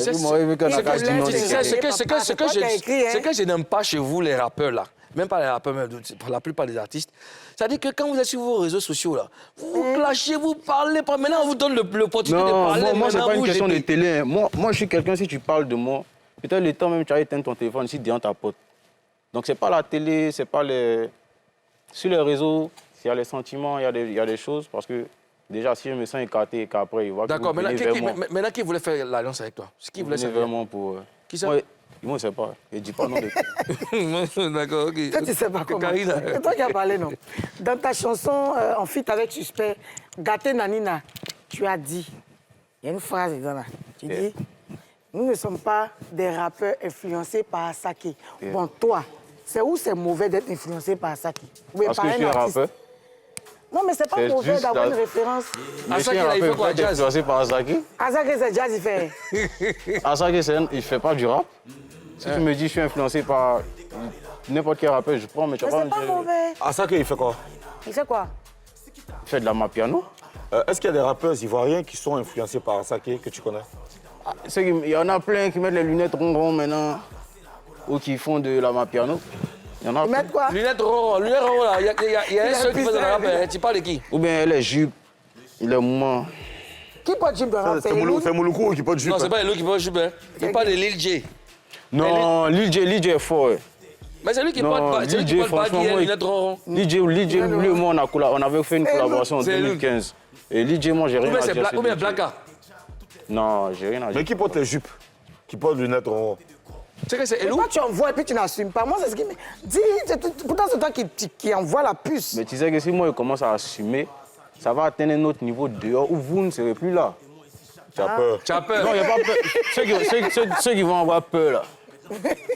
que je n'aime pas chez vous, les rappeurs, là, même pas les rappeurs, mais pour la plupart des artistes, c'est-à-dire que quand vous êtes sur vos réseaux sociaux, là, vous clashez, vous parlez pas. Maintenant, on vous donne l'opportunité de parler. Moi, c'est pas une question de télé. Hein. Moi, je suis quelqu'un, si tu parles de moi, peut-être le temps même, tu as éteint ton téléphone ici devant ta pote. Donc, c'est pas la télé, c'est pas les... Sur les réseaux, il y a les sentiments, il y a des choses, parce que déjà, si je me sens écarté et qu'après, il voit que d'accord, maintenant, qui voulait faire l'alliance avec toi? Qui voulait savoir? Vraiment pour... Qui ça? Moi, je ne sais pas. Je ne dis pas non. D'accord, ok. Toi, tu ne sais pas comment. C'est toi qui as parlé, non? Dans ta chanson en feat avec Suspect, Gâté Nanina, tu as dit, il y a une phrase dedans là, tu dis, nous ne sommes pas des rappeurs influencés par Asake. Bon, toi, c'est où c'est mauvais d'être influencé par Asake? Parce que je suis un rappeur. Non, mais c'est pas mauvais d'avoir une référence. Asake, il fait quoi, jazz? Influencé par Asake? Asake, c'est jazz, il fait. Asake, il ne fait pas du rap. Si tu me dis que je suis influencé par n'importe quel rappeur, je prends, mais tu vas pas me dire... c'est pas mauvais. Asake, il fait quoi? Il fait quoi? Il fait de la mapiano. Est-ce qu'il y a des rappeurs ivoiriens qui sont influencés par Asake que tu connais? Il y en a plein qui mettent les lunettes ronds maintenant ou qui font de la mapiano. Il y en a Ils mettent quoi? Lunettes ronds, là. Il y a ceux qui font de la rap. Tu parles de qui? Ou bien les jupes, les mouvements. Qui porte jupe de rap? C'est Mouloukou qui porte jupe. Non, c'est pas Elou qui porte jupe. Il parle de Lil J. Non, Lil J est fort. Mais c'est lui qui porte pas qui est lunettes ronds. Lil J, lui et moi, on avait fait une collaboration en 2015. Et Lil J, moi, j'ai rien à dire. Ou bien Blacka? Non, j'ai rien à dire. Mais qui porte les jupes? Qui porte les lunettes ronds? C'est que c'est Elou? Pourquoi tu envoies et puis tu n'assumes pas? Moi, c'est ce qui me... Dis, pourtant, c'est toi qui envoie la puce. Mais tu sais que si moi, je commence à assumer, ça va atteindre un autre niveau dehors où vous ne serez plus là. Tu as peur? Tu as peur? Non, il n'y a pas peur. Ceux qui vont avoir peur, là,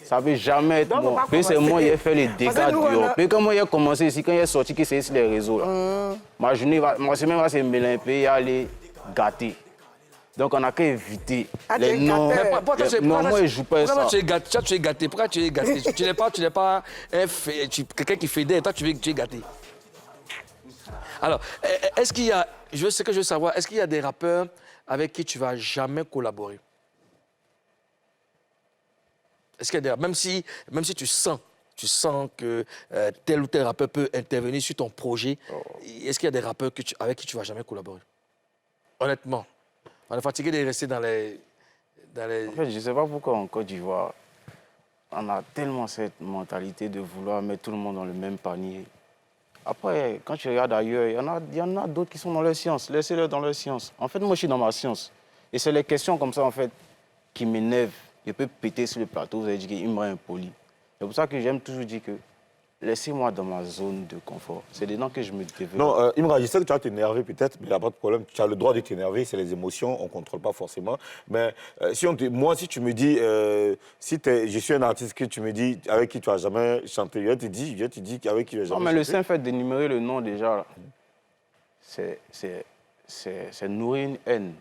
ça ne veut jamais être moi. Puis c'est moi qui ai fait les dégâts dehors. Puis quand moi, j'ai commencé ici, quand il est sorti, que c'est sur les réseaux, là, ma journée, ma semaine va se mélanger et aller gâter. Donc on n'a qu'à éviter les noms. Non, moi, je ne joue pas ça. Pourquoi tu es gâté? Pourquoi tu es gâté? Tu n'es pas quelqu'un qui fédère, toi tu es gâté. Alors, est-ce qu'il y a, ce que je veux savoir, est-ce qu'il y a des rappeurs avec qui tu ne vas jamais collaborer? Est-ce qu'il y a des rappeurs, même si tu sens que tel ou tel rappeur peut intervenir sur ton projet, est-ce qu'il y a des rappeurs avec qui tu ne vas jamais collaborer? Honnêtement. On est fatigué de rester dans les... En fait, je ne sais pas pourquoi en Côte d'Ivoire, on a tellement cette mentalité de vouloir mettre tout le monde dans le même panier. Après, quand tu regardes ailleurs, il y en a d'autres qui sont dans leur science. Laissez-les dans leur science. En fait, moi, je suis dans ma science. Et c'est les questions comme ça, en fait, qui m'énervent. Je peux péter sur le plateau, vous avez dit qu'il me rend impoli. C'est pour ça que j'aime toujours dire que laissez-moi dans ma zone de confort. C'est dedans que je me développe. Non, Imra, je sais que tu vas t'énerver peut-être, mais il n'y a pas de problème. Tu as le droit de t'énerver, c'est les émotions, on ne contrôle pas forcément. Mais moi, si tu me dis, je suis un artiste que tu me dis avec qui tu n'as jamais chanté, je te dis avec qui tu n'as jamais chanté. Non, mais le simple fait d'énumérer le nom déjà, c'est nourrir une haine.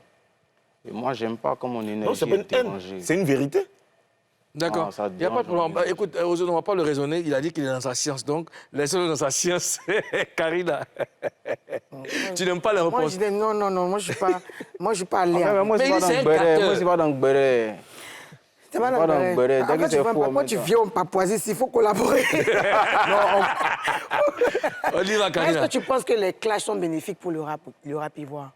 Et moi, j'aime pas comme mon énergie non, c'est pas une haine, c'est une vérité. D'accord. Il n'y a pas de problème. Écoute, on ne va pas le raisonner. Il a dit qu'il est dans sa science. Donc, laissez-le dans sa science. Karina, tu n'aimes pas les réponses? Moi, je dis non, moi, je ne suis pas alerte. Moi, c'est pas dans le béret. C'est pas dans le béret. Quand tu viens en Papouasie, il faut collaborer. On y va, Karina. Est-ce que tu penses que les clashs sont bénéfiques pour le rap ivoire?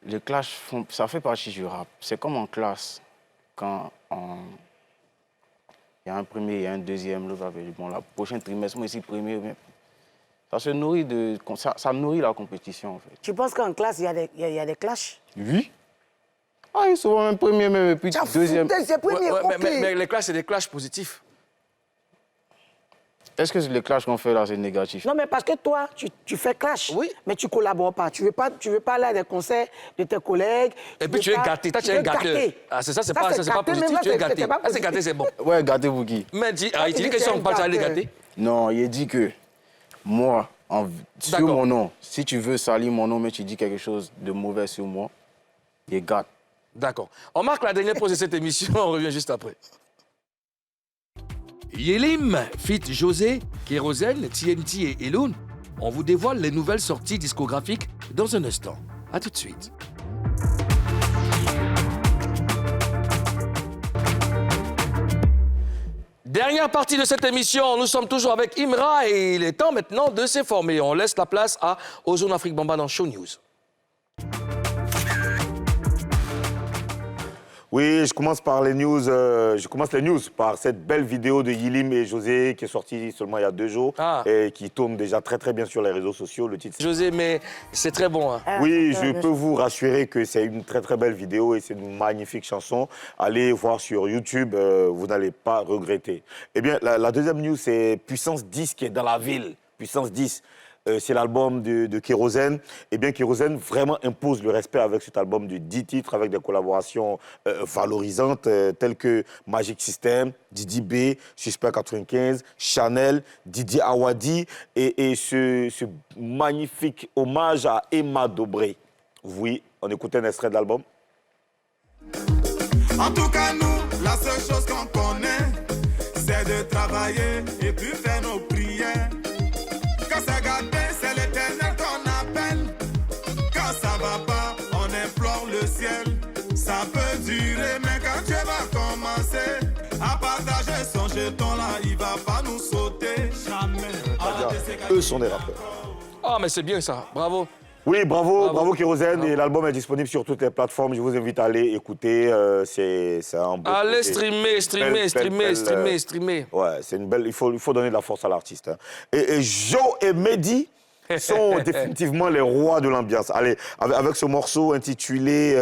Les clashs, ça fait partie du rap. C'est comme en classe. Quand Il y a un premier, il y a un deuxième, l'autre avait dit, bon, la prochaine trimestre, moi ici, premier. Mais ça se nourrit ça nourrit la compétition, en fait. Tu penses qu'en classe, il y a des clashs? Oui. Ah, oui, souvent même premier, même, et puis deuxième. C'est premier, ok. Mais les clashs, c'est des clashs positifs. Est-ce que les clashs qu'on fait là, c'est négatif? Non, mais parce que toi, tu fais clash, oui. Mais tu collabores pas. Tu veux pas aller à des concerts de tes collègues. Et puis tu es gâté. Toi, tu es gâté. Ah, c'est ça, c'est pas positif. Tu es gâté. Ah, c'est gâté, c'est bon. Ouais, gâté pour qui? Mais il dit que si on parle, tu vas les gâter. Non, il dit que moi, sur mon nom, si tu veux salir mon nom, mais tu dis quelque chose de mauvais sur moi, il gâte. D'accord. On marque la dernière pause de cette émission, on revient juste après. Yelim, Fit José, Kérosène, TNT et Elon, on vous dévoile les nouvelles sorties discographiques dans un instant. A tout de suite. Dernière partie de cette émission, nous sommes toujours avec Imra et il est temps maintenant de s'informer. On laisse la place à Ozone Afrique Bamba dans Show News. Oui, je commence les news par cette belle vidéo de Yelim et José qui est sortie seulement il y a 2 jours et qui tourne déjà très très bien sur les réseaux sociaux. Le titre. José, mais c'est très bon. Hein. Oui, je peux vous rassurer que c'est une très très belle vidéo et c'est une magnifique chanson. Allez voir sur YouTube, vous n'allez pas regretter. Eh bien, la deuxième news, c'est Puissance 10 qui est dans la ville. Puissance 10. C'est l'album de Kérosène. Eh bien, Kérosène vraiment impose le respect avec cet album de 10 titres, avec des collaborations valorisantes telles que Magic System, Didi B, Suspect 95, Chanel, Didi Awadi et ce magnifique hommage à Emma Dobré. Oui, on écoute un extrait de l'album. En tout cas, nous, la seule chose qu'on connaît, c'est de travailler et puis faire nos prières. Quand ça gâte, c'est l'Éternel qu'on appelle. Quand ça va pas, on implore le ciel. Ça peut durer, mais quand Dieu va commencer à partager son jeton là, il va pas nous sauter. Jamais. Eux sont des rappeurs. Ah, mais c'est bien ça. Bravo. Oui, bravo Kérosène. Et l'album est disponible sur toutes les plateformes. Je vous invite à aller écouter. C'est un beau. Allez streamer. Ouais, c'est une belle. Il faut donner de la force à l'artiste. Hein. Et Joe et Mehdi sont définitivement les rois de l'ambiance. Allez, avec ce morceau intitulé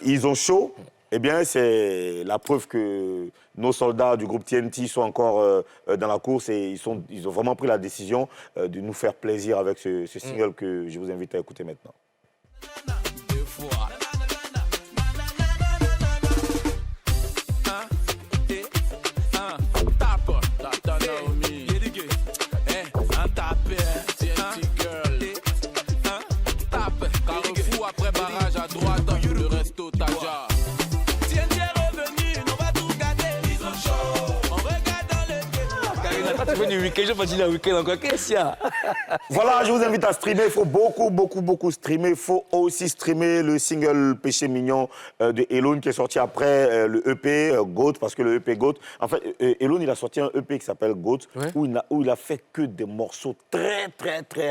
Ils ont chaud. Eh bien, c'est la preuve que nos soldats du groupe TNT sont encore dans la course et ils ont vraiment pris la décision de nous faire plaisir avec ce single que je vous invite à écouter maintenant. Après barrage à droite, le resto Taja. Tu fais du week-end, je fais du week-end encore. Qu'est-ce qu'il y a? Voilà, je vous invite à streamer. Il faut beaucoup streamer. Il faut aussi streamer le single Péché Mignon de Elon qui est sorti après le EP GOAT, parce que le EP GOAT... En fait, Elon, il a sorti un EP qui s'appelle GOAT, où il a fait que des morceaux très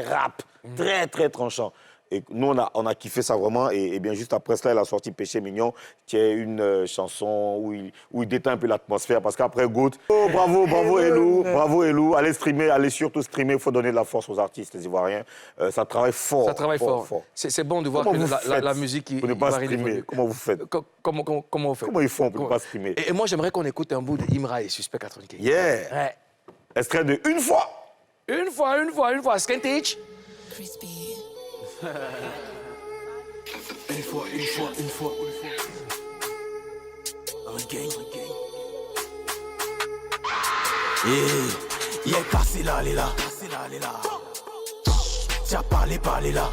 rap, très tranchants. Et nous, on a kiffé ça vraiment. Et bien, juste après cela, il a sorti Péché Mignon, qui est une chanson où il détend un peu l'atmosphère. Parce qu'après GOAT, bravo Elou, bravo Elou. Allez streamer, allez surtout streamer. Il faut donner de la force aux artistes, les Ivoiriens. Ça travaille fort. Ça travaille fort. C'est bon de voir que la musique... Vous ne pas streamer. Comment vous faites? Comment on fait? Comment ils font pour ne pas streamer? Et moi, j'aimerais qu'on écoute un bout de Imra et Suspect 95. Yeah! Ouais. Extrait de Une fois. Une fois. Skintage. Une fois. Regain. Il est cassé là, il est là. Tiens, parlez là.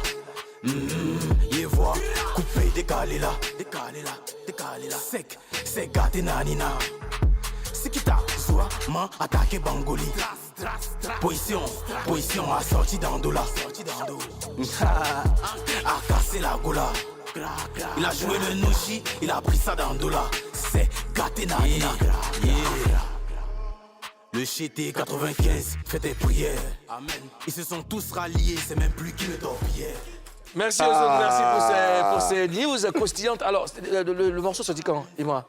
Il voit, coupé, décalé là. Sec, c'est gâté nanina. C'est qui t'a soit man attaqué Bangoli. Position assortie d'Andola. A cassé la gola. Il a joué le Noshi, il a pris ça d'Andola. C'est gâté nanina. Le GT 95 fait des prières. Amen. Ils se sont tous ralliés, c'est même plus qui le torpillait. Merci aux autres, merci pour ces news croustillantes. Alors, le morceau sorti quand, dis-moi?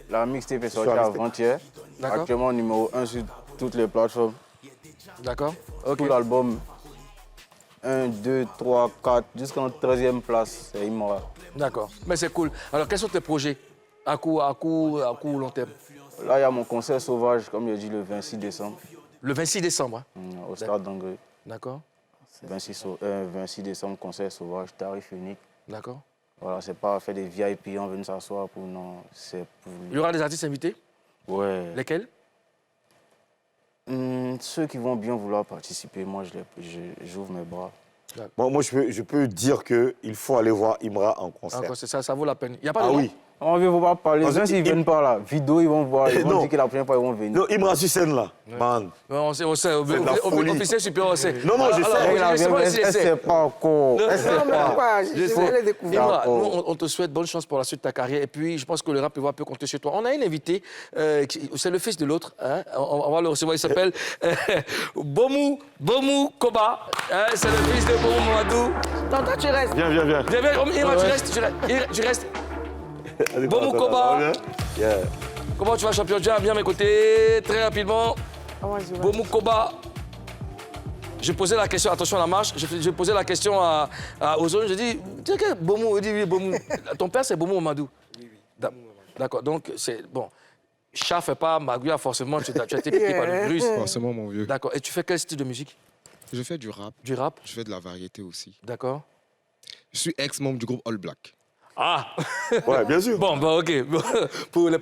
La mixtape est sortie avant-hier. D'accord. Actuellement numéro 1 sur toutes les plateformes. D'accord. Ok. Tout l'album, 1, 2, 3, 4, jusqu'en 13e place, c'est Imra. D'accord. Mais c'est cool. Alors, quels sont tes projets à court long terme? Là, il y a mon concert sauvage, comme je dit, le 26 décembre. Le 26 décembre, hein? Au stade d'Angré. D'accord. 26 décembre, concert sauvage, tarif unique. D'accord. Voilà, c'est pas fait des VIP, on vient s'asseoir pour non, c'est pour... Il y aura des artistes invités? Ouais. Lesquels? Ceux qui vont bien vouloir participer, moi, j'ouvre mes bras. Moi, je peux dire qu'il faut aller voir Imra en concert. Ça vaut la peine. Il n'y a pas de oui. On ne veut pas parler. Les gens, s'ils ne viennent pas là, vidéo, ils vont voir. Ils vont dire que la première fois, ils vont venir. Non, Imra sur scène là, man. On sait. Officiel supérieur, on sait. Non, je sais. Elle ne sait pas encore. Elle ne sait pas. Imra, nous, on te souhaite bonne chance pour la suite de ta carrière. Et puis, je pense que le rap peut compter sur toi. On a un invité, c'est le fils de l'autre. Hein? On va le recevoir. Il s'appelle Bomou Koba. Hein? C'est le fils de Bomou Mamadou. Tonton, tu restes. Viens. Imra, tu restes. Bomou Koba. Comment tu vas, champion? Viens à mes côtés, très rapidement. Bomou Koba. Je posais la question, attention à la marche, je posais la question aux zones, je dis, tu sais que Bomou, il dit oui, Bomou. Ton père, c'est Bomou Mamadou? Oui. D'accord, donc c'est bon. Chat fait pas Magouya, forcément, tu as été piqué par le virus. Forcément, mon vieux. D'accord, et tu fais quel style de musique? Je fais du rap. Du rap? Je fais de la variété aussi. D'accord. Je suis ex-membre du groupe All Black. Ah! Ouais, bien sûr. Bon, ok. Pour les